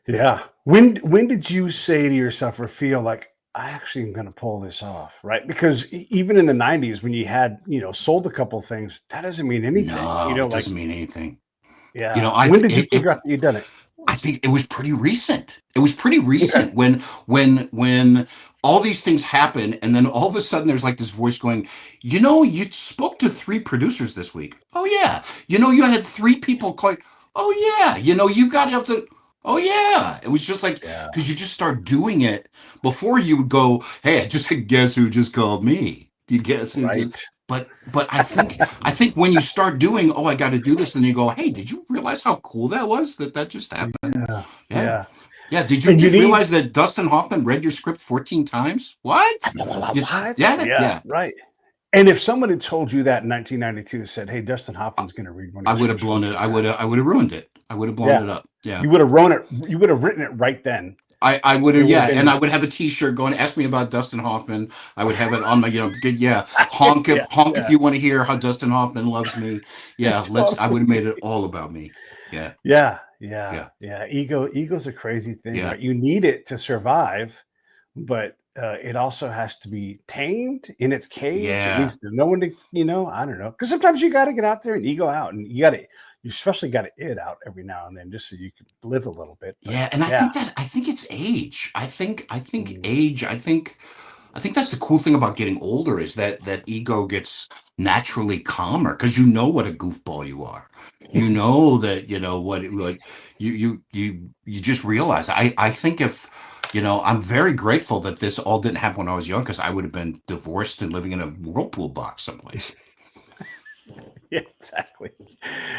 Yeah. When did you say to yourself or feel like, I actually am going to pull this off? Right. Because even in the 90s, when you had, sold a couple of things, that doesn't mean anything. no, it Like, doesn't mean anything. yeah. I When did you figure out that you'd done it? I think it was pretty recent. It was pretty Okay. recent when all these things happen, and then all of a sudden there's like this voice going, you spoke to 3 producers this week. Oh yeah. You had 3 people call. Oh yeah. You've got to have to. Oh yeah. It was just like, Yeah. because you just start doing it. Before, you would go, hey, I just guess who just called me. You guess who just. Right. But I think when you start doing, oh, I got to do this, and you go, hey, did you realize how cool that was, that just happened? Yeah. Yeah. Yeah. Yeah. Did you And you just need realize that Dustin Hoffman read your script 14 times? What? what? Yeah. Yeah. Yeah. Right. And if someone had told you that in 1992, said, hey, Dustin Hoffman's going to read one of I your would have scripts blown it. 14 times. I would have ruined it. I would have blown Yeah. it up. Yeah. You would have written it. You would have written it right then. I would It have, would have yeah, and been I would have a T-shirt going, "Ask me about Dustin Hoffman." I would have it on my, good, yeah, honk yeah. if you want to hear how Dustin Hoffman loves me. Yeah, I would have made it all about me. Yeah, Yeah, yeah, yeah, yeah. Ego's a crazy thing, yeah, right? You need it to survive, but it also has to be tamed in its cage. It Yeah. needs to know when to, I don't know. Because sometimes you got to get out there and ego out, and you especially got to it out every now and then just so you can live a little bit. But Yeah, and yeah. I think it's age. I think Mm. age, I think that's the cool thing about getting older is that that ego gets naturally calmer because you know what a goofball you are. You know that you know what you just realize. I think if I'm very grateful that this all didn't happen when I was young because I would have been divorced and living in a whirlpool box someplace. Yeah, exactly.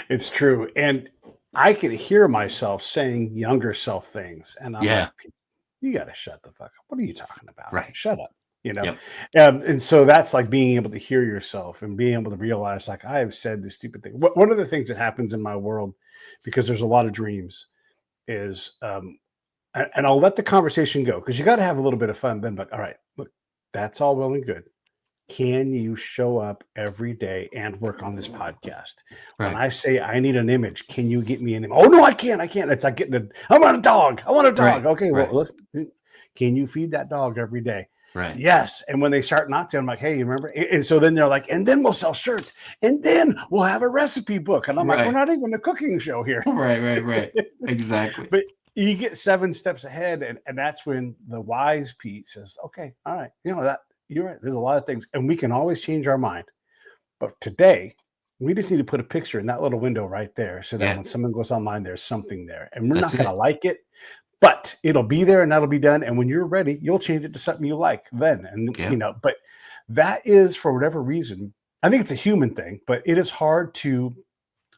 It's true. And I could hear myself saying younger self things. And I'm like, Yeah, you got to shut the fuck up. What are you talking about? right. Shut up. You know? Yep. And so that's like being able to hear yourself and being able to realize, like, I have said this stupid thing. One of the things that happens in my world, because there's a lot of dreams, is, and I'll let the conversation go because you got to have a little bit of fun. Then, but all right, look, that's all well and good. Can you show up every day and work on this podcast? When Right. I say I need an image, can you get me an image? Oh no, I can't. I can't. It's like I want a dog. I want a dog. Right. Okay, well, Right. listen. Can you feed that dog every day? Right. Yes. And when they start not to, I'm like, hey, you remember? And so then they're like, and then we'll sell shirts, and then we'll have a recipe book. And I'm like, we're Right. not even a cooking show here. Right. Right. Right. Exactly. But you get 7 steps ahead, and that's when the wise Pete says, okay, all right, that you're right. There's a lot of things, and we can always change our mind. But today, we just need to put a picture in that little window right there so that Yeah. when someone goes online, there's something there. And we're That's not going to it. like it, but it'll be there and that'll be done. And when you're ready, you'll change it to something you like then. And, Yeah. but that is for whatever reason, I think it's a human thing, but it is hard to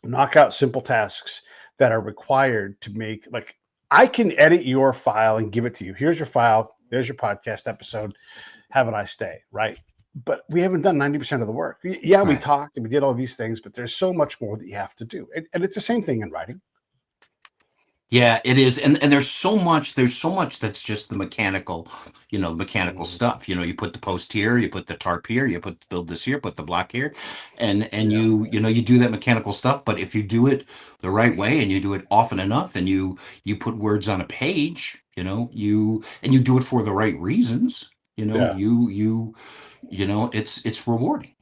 knock out simple tasks that are required to make, like, I can edit your file and give it to you. Here's your file. There's your podcast episode. Have a nice day, right? But we haven't done 90% of the work. Yeah, we Right. talked and we did all these things, but there's so much more that you have to do. And it's the same thing in writing. Yeah, it is, and there's so much that's just the mechanical, the mechanical Mhm. stuff. You put the post here, you put the tarp here, you put build this here, put the block here, and Yeah. you do that mechanical stuff. But if you do it the right way and you do it often enough, and you put words on a page, you do it for the right reasons, Yeah. it's rewarding.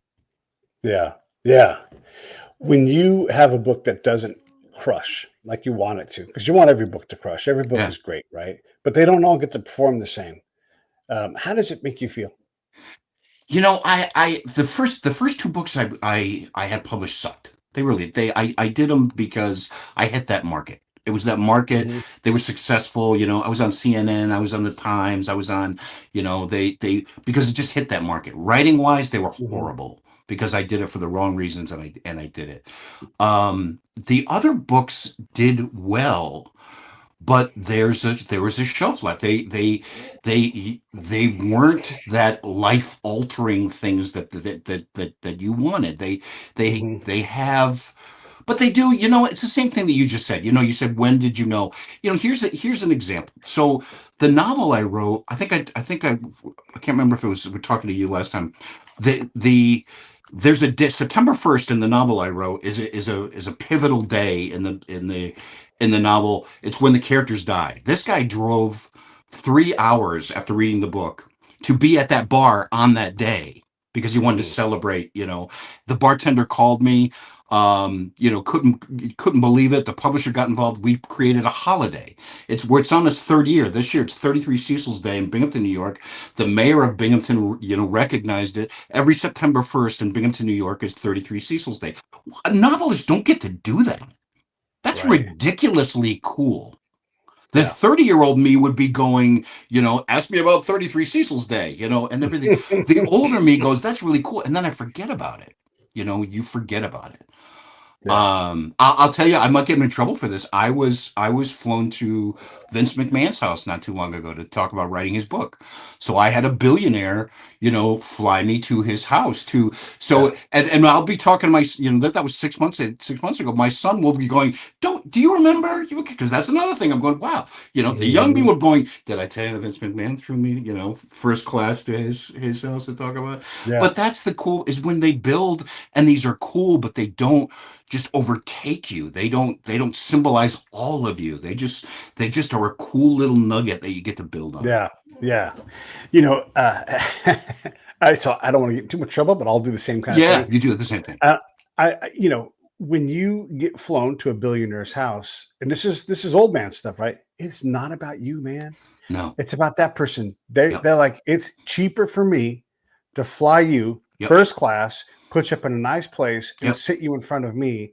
Yeah. Yeah. When you have a book that doesn't crush like you want it to, because you want every book to crush, every book Yeah. is great, right? But they don't all get to perform the same. How does it make you feel? The first two books I had published sucked. I did them because I hit that market. It was that market. Mhm. They were successful. I was on CNN. I was on the Times. I was on. They because it just hit that market. Writing wise, they were Mhm. horrible because I did it for the wrong reasons and I did it. The other books did well, but there was a shelf life. They weren't that life altering things that you wanted. Mhm. They have, but they do. It's the same thing that you just said. You said, when did you know? Here's an example. So the novel I wrote, I can't remember if it was we're talking to you last time. The there's September 1st in the novel I wrote is a pivotal day in the novel. It's when the characters die. This guy drove 3 hours after reading the book to be at that bar on that day because he wanted to Mhm. celebrate. The bartender called me. Couldn't believe it. The publisher got involved. We created a holiday. It's on its third year. This year, it's 33 Cecil's Day in Binghamton, New York. The mayor of Binghamton, recognized it. Every September 1st in Binghamton, New York is 33 Cecil's Day. Novelists don't get to do that. That's Right. ridiculously cool. The Yeah. 30-year-old me would be going, ask me about 33 Cecil's Day, and everything. The older me goes, that's really cool. And then I forget about it. You forget about it. Yeah. I'll tell you, I might get him in trouble for this. I was flown to Vince McMahon's house not too long ago to talk about writing his book. So I had a billionaire, fly me to his house to Yeah. so and I'll be talking to that was 6 months ago. My son will be going, do you remember? Because that's another thing. I'm going, wow. The young me Mhm. were going, did I tell you that Vince McMahon threw me, first class to his house to talk about it? Yeah. But that's the cool is when they build, and these are cool, but they don't just overtake you. They don't symbolize all of you. They just are a cool little nugget that you get to build on. Yeah. Yeah. You know, I don't want to get in too much trouble, but I'll do the same kind of Yeah, thing. you do the same thing. You know, when you get flown to a billionaire's house, and this is old man stuff, right? It's not about you, man. No. It's about that person. They Yep. they're like, it's cheaper for me to fly you Yep. first class, put you up in a nice place, and Yep. sit you in front of me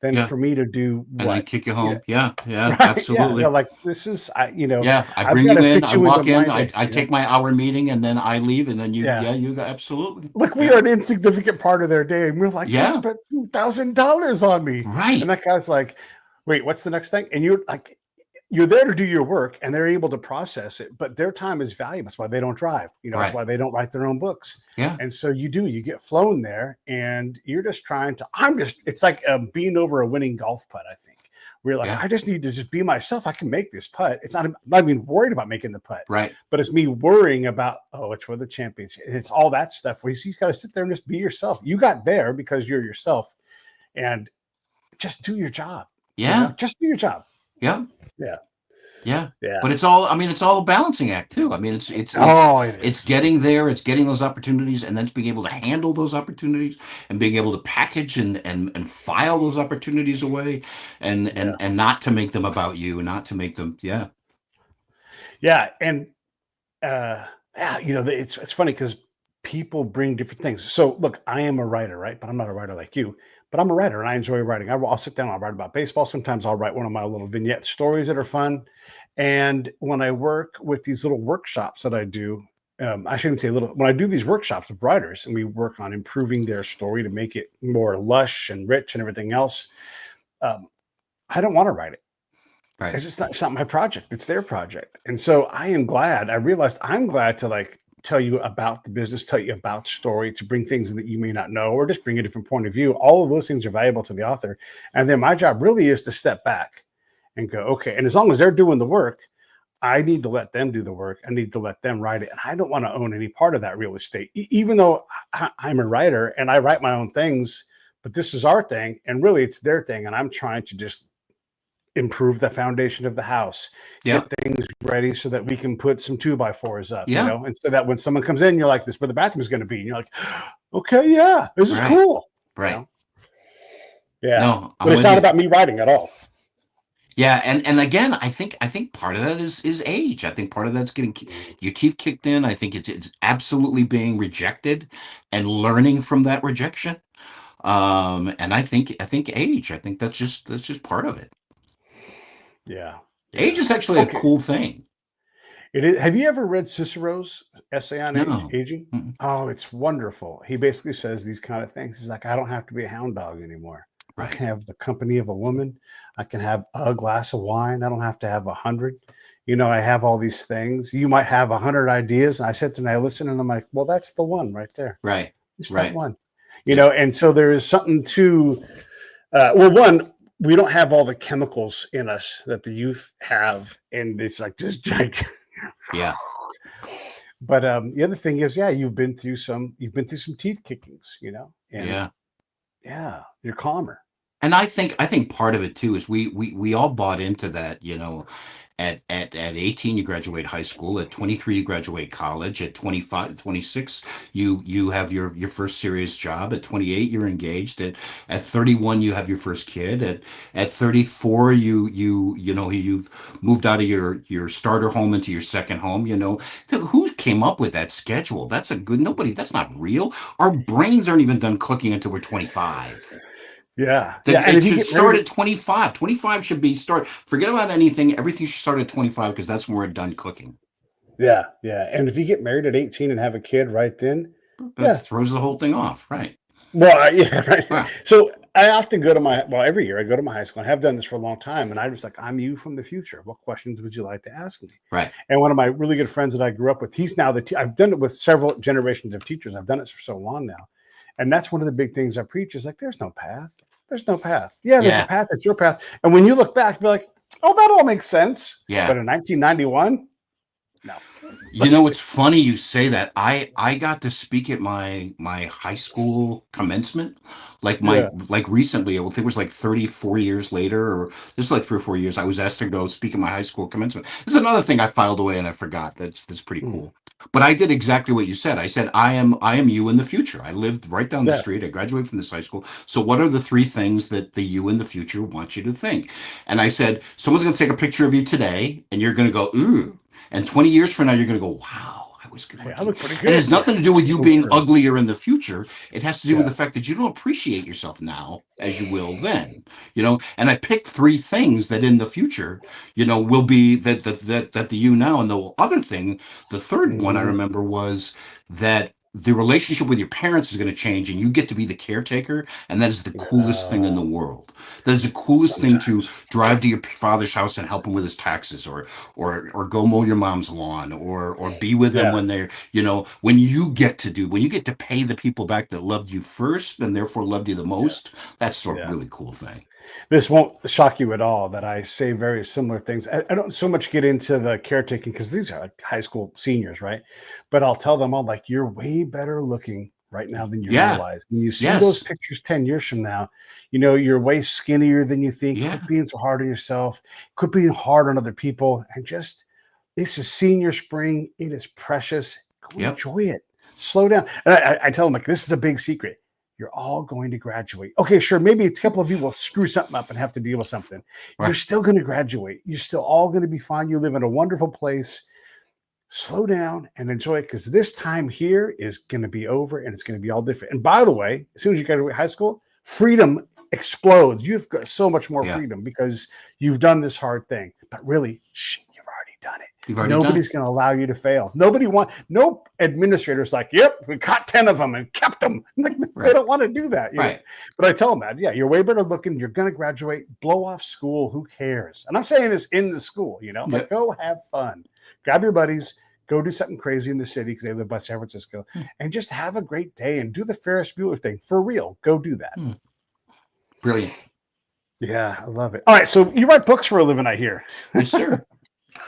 than Yeah. for me to do And then what? kick you You know, home. Yeah. Yeah. right? Yeah. They're Absolutely. like, this is Yeah. I I've bring got you to in. fit I you into walk my in. day. I take my hour meeting, and then I leave, and then you. Yeah. Yeah. You got absolutely. Look, we Yeah. are an insignificant part of their day. And we're like, they Yeah. spent $2,000 on me. And Right. that guy's like, wait, what's the next thing? And you're like, you're there to do your work and they're able to process it, but their time is valuable. That's why they don't drive. That's Right. why they don't write their own books. Yeah. And so you get flown there and you're just it's like being over a winning golf putt, I think. We're like, Yeah. I just need to just be myself. I can make this putt. I'm not even worried about making the putt, Right. but it's me worrying about, it's for the championship. And it's all that stuff where you got to sit there and just be yourself. You got there because you're yourself and just do your job. Yeah. Just do your job. Yeah. Yeah. Yeah. Yeah. But it's all. I mean, it's all a balancing act too. I mean, it's It getting there. It's getting those opportunities, and then it's being able to handle those opportunities, and being able to package and file those opportunities away, and not to make them about you, not to make them. Yeah. Yeah. And it's funny because people bring different things. So look, I am a writer, right? But I'm not a writer like you. But I'm a writer and I enjoy writing. I'll sit down, I'll write about baseball. Sometimes I'll write one of my little vignette stories that are fun. And when I work with these little workshops that I do, I shouldn't say little, when I do these workshops with writers and we work on improving their story to make it more lush and rich and everything else, I don't want to write it. Right. It's not my project. It's their project. And so I realized I'm glad to like tell you about the business, tell you about story, to bring things that you may not know, or just bring a different point of view. All of those things are valuable to the author. And then my job really is to step back and go, okay. And as long as they're doing the work, I need to let them do the work. I need to let them write it. And I don't want to own any part of that real estate, even though I'm a writer and I write my own things, but this is our thing. And really it's their thing. And I'm trying to just improve the foundation of the house, Yeah. get things ready so that we can put some 2x4s up, Yeah. and so that when someone comes in, you're like, this is where the bathroom is going to be. And you're like, okay, yeah, this is Right. cool. Right. Yeah. No, I'm but it's with not you. about me writing at all. Yeah, and again, I think part of that is age. I think part of that's getting your teeth kicked in. I think it's absolutely being rejected and learning from that rejection. And I think age. I think that's just part of it. Yeah. Age is actually a cool thing. It is. Have you ever read Cicero's essay on No. aging? Mm-mm. Oh, it's wonderful. He basically says these kind of things. He's like, I don't have to be a hound dog anymore. I Right. can have the company of a woman. I can have a glass of wine. I don't have to have 100. I have all these things. You might have 100 ideas. And I sit there and I listen and I'm like, well, that's the one right there. Right. It's Right. that one. Yeah. And so there is something to, one, we don't have all the chemicals in us that the youth have. And it's like just gigantic. Yeah. But the other thing is, you've been through some teeth kickings, and Yeah. You're calmer. And I think part of it too is we all bought into that, at 18 you graduate high school, at 23 you graduate college, at 25, 26 you have your first serious job, at 28 you're engaged, at 31 you have your first kid, at 34 you've moved out of your starter home into your second home. Who came up with that schedule? That's that's not real. Our brains aren't even done cooking until we're 25. Yeah. And if it you should get start married, at 25. 25 should be start. Forget about anything. Everything should start at 25 because that's when we're done cooking. yeah. And if you get married at 18 and have a kid right then, That throws the whole thing off, right? Well, yeah, right. Wow. So I often go to every year I go to my high school. I have done this for a long time, and I'm just like, I'm you from the future. What questions would you like to ask me? Right. And one of my really good friends that I grew up with, he's now I've done it with several generations of teachers. I've done it for so long now, and that's one of the big things I preach is like, there's no path. There's no path. Yeah, there's a path. It's your path. And when you look back, be like, oh, that all makes sense. Yeah. But in 1991, no. You know, it's funny you say that. I got to speak at my high school commencement, Yeah. like recently. I think it was like 34 years later, or this is like 3 or 4 years. I was asked to go speak at my high school commencement. This is another thing I filed away and I forgot. That's pretty Mm. cool. But I did exactly what you said. I said I am you in the future. I lived right down the Yeah. street. I graduated from this high school. So what are the three things that the you in the future wants you to think? And I said someone's going to take a picture of you today, and you're going to go ooh. And 20 years from now, you're going to go, wow, I was good Hey, I looking. look pretty And it good. has Yeah. nothing to do with you So being true. uglier in the future. It has to do with Yeah. the fact that you don't appreciate yourself now as you will then, you know? And I picked three things that in the future, will be that the you now. And the other thing, the third one I Hmm. remember was that the relationship with your parents is going to change and you get to be the caretaker. And that is the coolest thing in Yeah. the world. That is the coolest thing to Sometimes. drive to your father's house and help him with his taxes, or go mow your mom's lawn, or be with them Yeah. when they're, when you get to pay the people back that loved you first and therefore loved you the most. Yes. That's a Yeah. really cool thing. This won't shock you at all that I say very similar things. I don't so much get into the caretaking because these are like high school seniors, right? But I'll tell them all, like, you're way better looking right now than you Yeah. realize. When you see those Yes. pictures 10 years from now, you're way skinnier than you think. Yeah. Quit being so hard on yourself. Quit being hard on other people. And just, this is senior spring. It is precious. Go Yep. enjoy it. Slow down. And I tell them, like, this is a big secret. You're all going to graduate. Okay, sure. Maybe a couple of you will screw something up and have to deal with something. You're Right. still going to graduate. You're still all going to be fine. You live in a wonderful place. Slow down and enjoy it because this time here is going to be over and it's going to be all different. And by the way, as soon as you graduate high school, freedom explodes. You've got so much more Yeah. freedom because you've done this hard thing. But really, you've already done it. You've already done Nobody's it. going to allow you to fail. No administrator's like, yep, we caught 10 of them and kept them. Like, they Right. don't want to do that. Right. But I tell them that, yeah, you're way better looking. You're going to graduate, blow off school. Who cares? And I'm saying this in the school, like, Yep. go have fun. Grab your buddies, go do something crazy in the city because they live by San Francisco, and just have a great day and do the Ferris Bueller thing for real. Go do that. Brilliant. Yeah, I love it. All right, so you write books for a living, I hear. Yes, sir.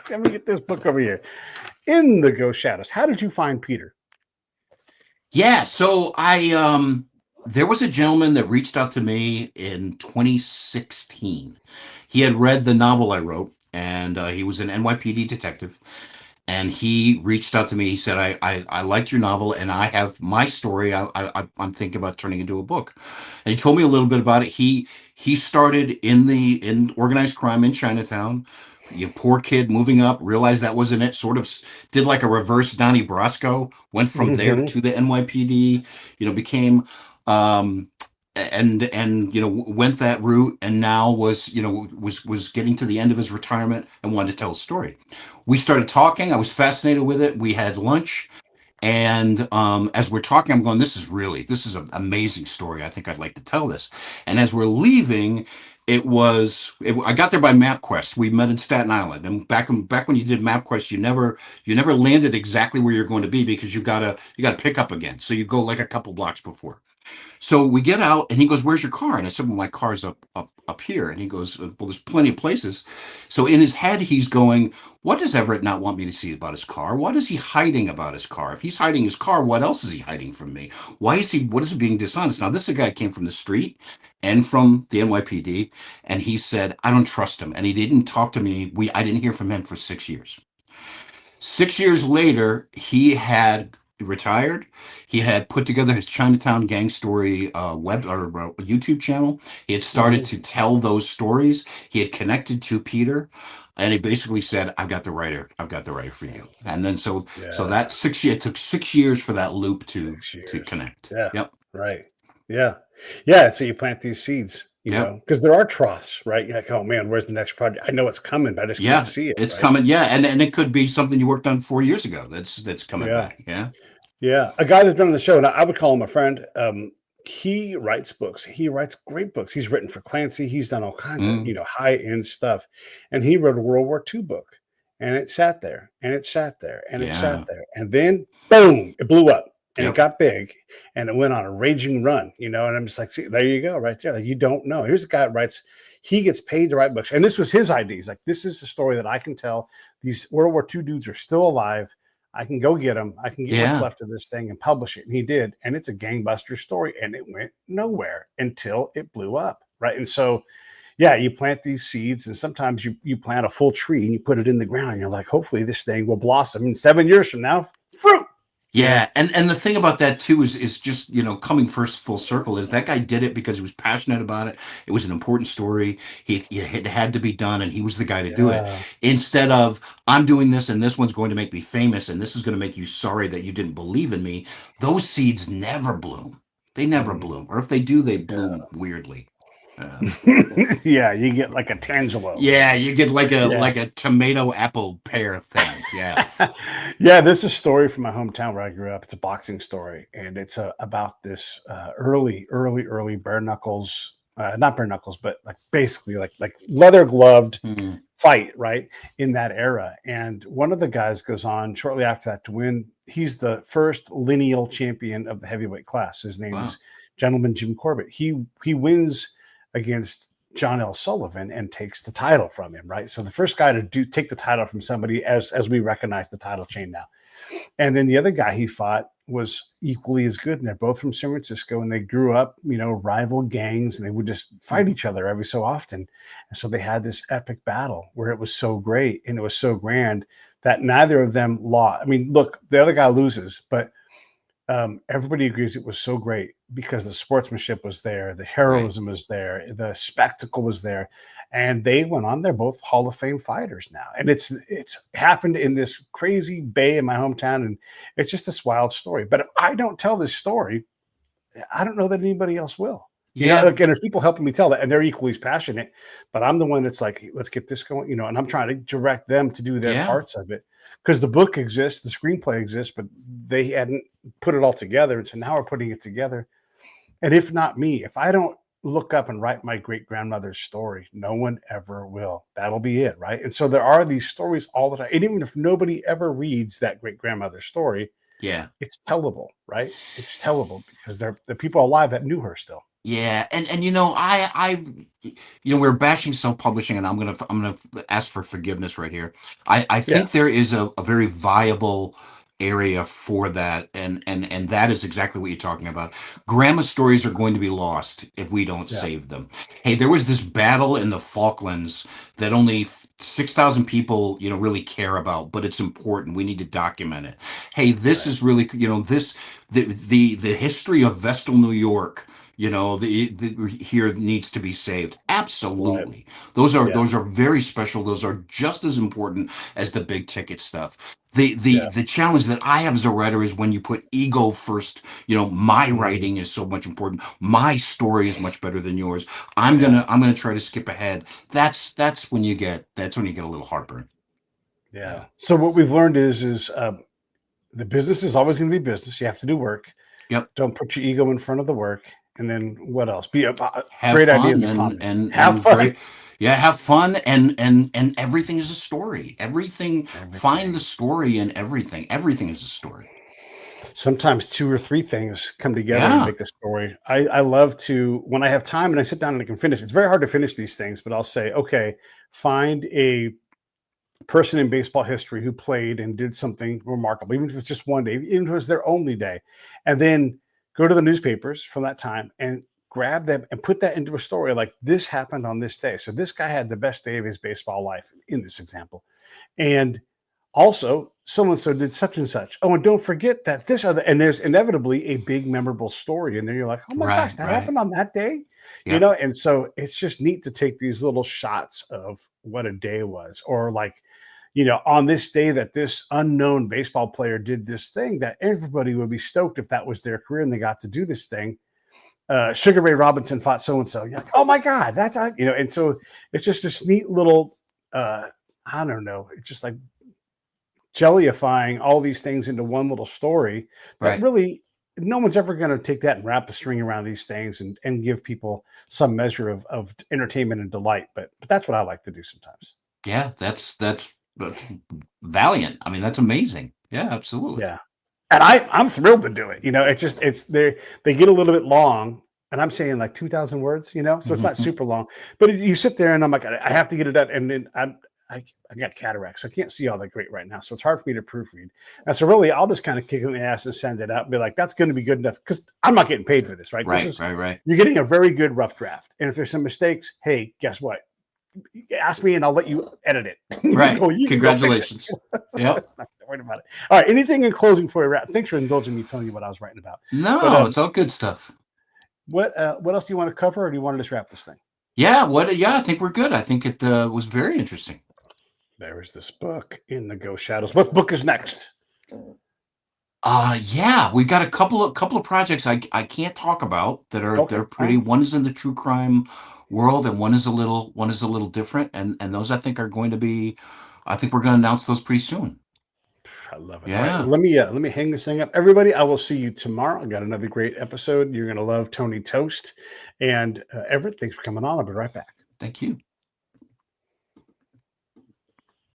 Let me get this book over here. In the Ghost Shadows. How did you find Peter? Yeah. So there was a gentleman that reached out to me in 2016. He had read the novel I wrote, and he was an NYPD detective. And he reached out to me. He said, I liked your novel, and I have my story. I'm thinking about turning into a book. And he told me a little bit about it. He started in organized crime in Chinatown. You poor kid moving up, realized that wasn't it. Sort of did like a reverse Donnie Brasco. Went from there Mm-hmm. to the NYPD. Became and went that route, and now was getting to the end of his retirement and wanted to tell a story. We started talking. I was fascinated with it. We had lunch, and as we're talking, I'm going, this is an amazing story. I think I'd like to tell this. And as we're leaving, I got there by MapQuest. We met in Staten Island, and back when you did MapQuest, you never landed exactly where you're going to be because you gotta pick up again. So you go like a couple blocks before. So we get out, and he goes, "Where's your car?" And I said, "Well, my car's up here." And he goes, "Well, there's plenty of places." So in his head, he's going, "What does Everett not want me to see about his car? What is he hiding about his car? If he's hiding his car, what else is he hiding from me? What is he being dishonest?" Now, this is a guy who came from the street and from the NYPD, and he said, "I don't trust him," and he didn't talk to me. I didn't hear from him for 6 years. 6 years later, he had retired. He had put together his Chinatown Gang Story web or YouTube channel. He had started Mm-hmm. to tell those stories. He had connected to Peter, and he basically said, "I've got the writer. I've got the writer for you." And then so Yeah. that 6 year it took 6 years for that loop to 6 years. connect. Yeah. Yep. Right. Yeah. Yeah. So you plant these seeds, Yep. because there are troughs, right? You're like, oh man, where's the next project? I know it's coming, but I just can't Yeah. see it. It's Right. coming. Yeah, and it could be something you worked on 4 years ago. That's coming Yeah. back. Yeah. Yeah. A guy that's been on the show, and I would call him a friend. He writes books. He writes great books. He's written for Clancy. He's done all kinds of, Mm, high end stuff. And he wrote a World War II book. And it sat there and it sat there and it sat yeah. there. And then boom, it blew up and it Yep. got big and it went on a raging run, and I'm just like, see, there you go, right there. Like, you don't know. Here's a guy that writes, he gets paid to write books. And this was his idea. He's like, this is a story that I can tell. These World War II dudes are still alive. I can go get them. I can get what's Yeah. left of this thing and publish it. And he did. And it's a gangbuster story. And it went nowhere until it blew up. Right. And so, yeah, you plant these seeds, and sometimes you plant a full tree and you put it in the ground. And you're like, hopefully this thing will blossom in 7 years from now. Fruit. Yeah, and the thing about that too is just, coming first full circle, is that guy did it because he was passionate about it. It was an important story. It had to be done, and he was the guy to do it. Yeah. Instead of, I'm doing this and this one's going to make me famous and this is going to make you sorry that you didn't believe in me. Those seeds never bloom. They never bloom, or if they do, they bloom weirdly. Yeah, you get like a tangelo. Yeah, you get like a Yeah. tomato apple pear thing. Yeah. Yeah, this is a story from my hometown where I grew up. It's a boxing story, and it's about this early bare knuckles, not bare knuckles, but like basically like leather gloved Mhm. fight, right, in that era. And one of the guys goes on shortly after that to win. He's the first lineal champion of the heavyweight class. His name Wow. is Gentleman Jim Corbett. He wins against John L. Sullivan and takes the title from him, right? So the first guy to take the title from somebody as we recognize the title chain now. And then the other guy he fought was equally as good. And they're both from San Francisco, and they grew up, rival gangs, and they would just fight each other every so often. And so they had this epic battle where it was so great and it was so grand that neither of them lost. I mean, look, the other guy loses, but everybody agrees it was so great because the sportsmanship was there, the heroism was there, the spectacle was there, and they went on. They're both Hall of Fame fighters now, and it's happened in this crazy bay in my hometown, and it's just this wild story. But if I don't tell this story, I don't know that anybody else will. Yeah. Again, there's people helping me tell that, and they're equally as passionate. But I'm the one that's like, let's get this going, and I'm trying to direct them to do their parts of it, because the book exists, the screenplay exists, but they hadn't put it all together. And so now we're putting it together. And if not me, if I don't look up and write my great grandmother's story, no one ever will. That'll be it, right? And so there are these stories all the time. And even if nobody ever reads that great grandmother's story, Yeah. it's tellable, right? It's tellable because there are people alive that knew her still. Yeah, and we're bashing self-publishing, and I'm gonna ask for forgiveness right here. I Yeah. think there is a very viable area for that, and that is exactly what you're talking about. Grandma stories are going to be lost if we don't Yeah. save them. Hey, there was this battle in the Falklands that only 6,000 people, really care about, but it's important. We need to document it. Hey, this is really, the history of Vestal, New York. The here needs to be saved. Absolutely. Those are very special. Those are just as important as the big ticket stuff. The challenge that I have as a writer is when you put ego first. My writing is so much important. My story is much better than yours. I'm gonna try to skip ahead. That's when you get a little heartburn. Yeah. So what we've learned is the business is always going to be business. You have to do work. Yep. Don't put your ego in front of the work. And then what else? Have Great fun ideas and have fun. great. Yeah, have fun and everything is a story. Everything. Find the story in everything. Everything is a story. Sometimes 2 or 3 things come together and make a story. I love to, when I have time and I sit down and I can finish. It's very hard to finish these things, but I'll say, okay, find a person in baseball history who played and did something remarkable, even if it's just one day, even if it was their only day, and then go to the newspapers from that time and grab them and put that into a story. Like, this happened on this day. So this guy had the best day of his baseball life in this example. And also, so-and-so did such and such. Oh, and don't forget that this other, and there's inevitably a big memorable story. And then you're like, oh my gosh, that happened on that day. And so it's just neat to take these little shots of what a day was, or like, on this day that this unknown baseball player did this thing that everybody would be stoked if that was their career and they got to do this thing. Sugar Ray Robinson fought so-and-so. You're like, oh my God, that's, and so it's just this neat little, I don't know. It's just like jellyifying all these things into one little story that really, no one's ever going to take that and wrap the string around these things and give people some measure of entertainment and delight. But that's what I like to do sometimes. Yeah, that's valiant. I mean, that's amazing. Yeah, absolutely. Yeah. And I'm thrilled to do it. They get a little bit long, and I'm saying like 2,000 words, so it's not super long, but you sit there and I'm like, I have to get it done. And then I got cataracts, so I can't see all that great right now. So it's hard for me to proofread. And so really, I'll just kind of kick it in the ass and send it out and be like, that's going to be good enough because I'm not getting paid for this, right? Right, This is, right. you're getting a very good rough draft. And if there's some mistakes, hey, guess what? Ask me and I'll let you edit it. Right. You Congratulations. Can go fix it. Yep. Not worried about it. All right. Anything in closing for you, Rat? Thanks for indulging me telling you what I was writing about. No, it's all good stuff. What else do you want to cover, or do you want to just wrap this thing? Yeah. I think we're good. I think it was very interesting. There is this book, In the Ghost Shadows. What book is next? Yeah, we got a couple of projects I can't talk about that are they're pretty. One is in the true crime world, and one is a little different, and those I think are going to be. I think we're going to announce those pretty soon. I love it. Yeah. All right, let me hang this thing up, everybody. I will see you tomorrow. I got another great episode. You're going to love Tony Toast and Everett. Thanks for coming on. I'll be right back. Thank you.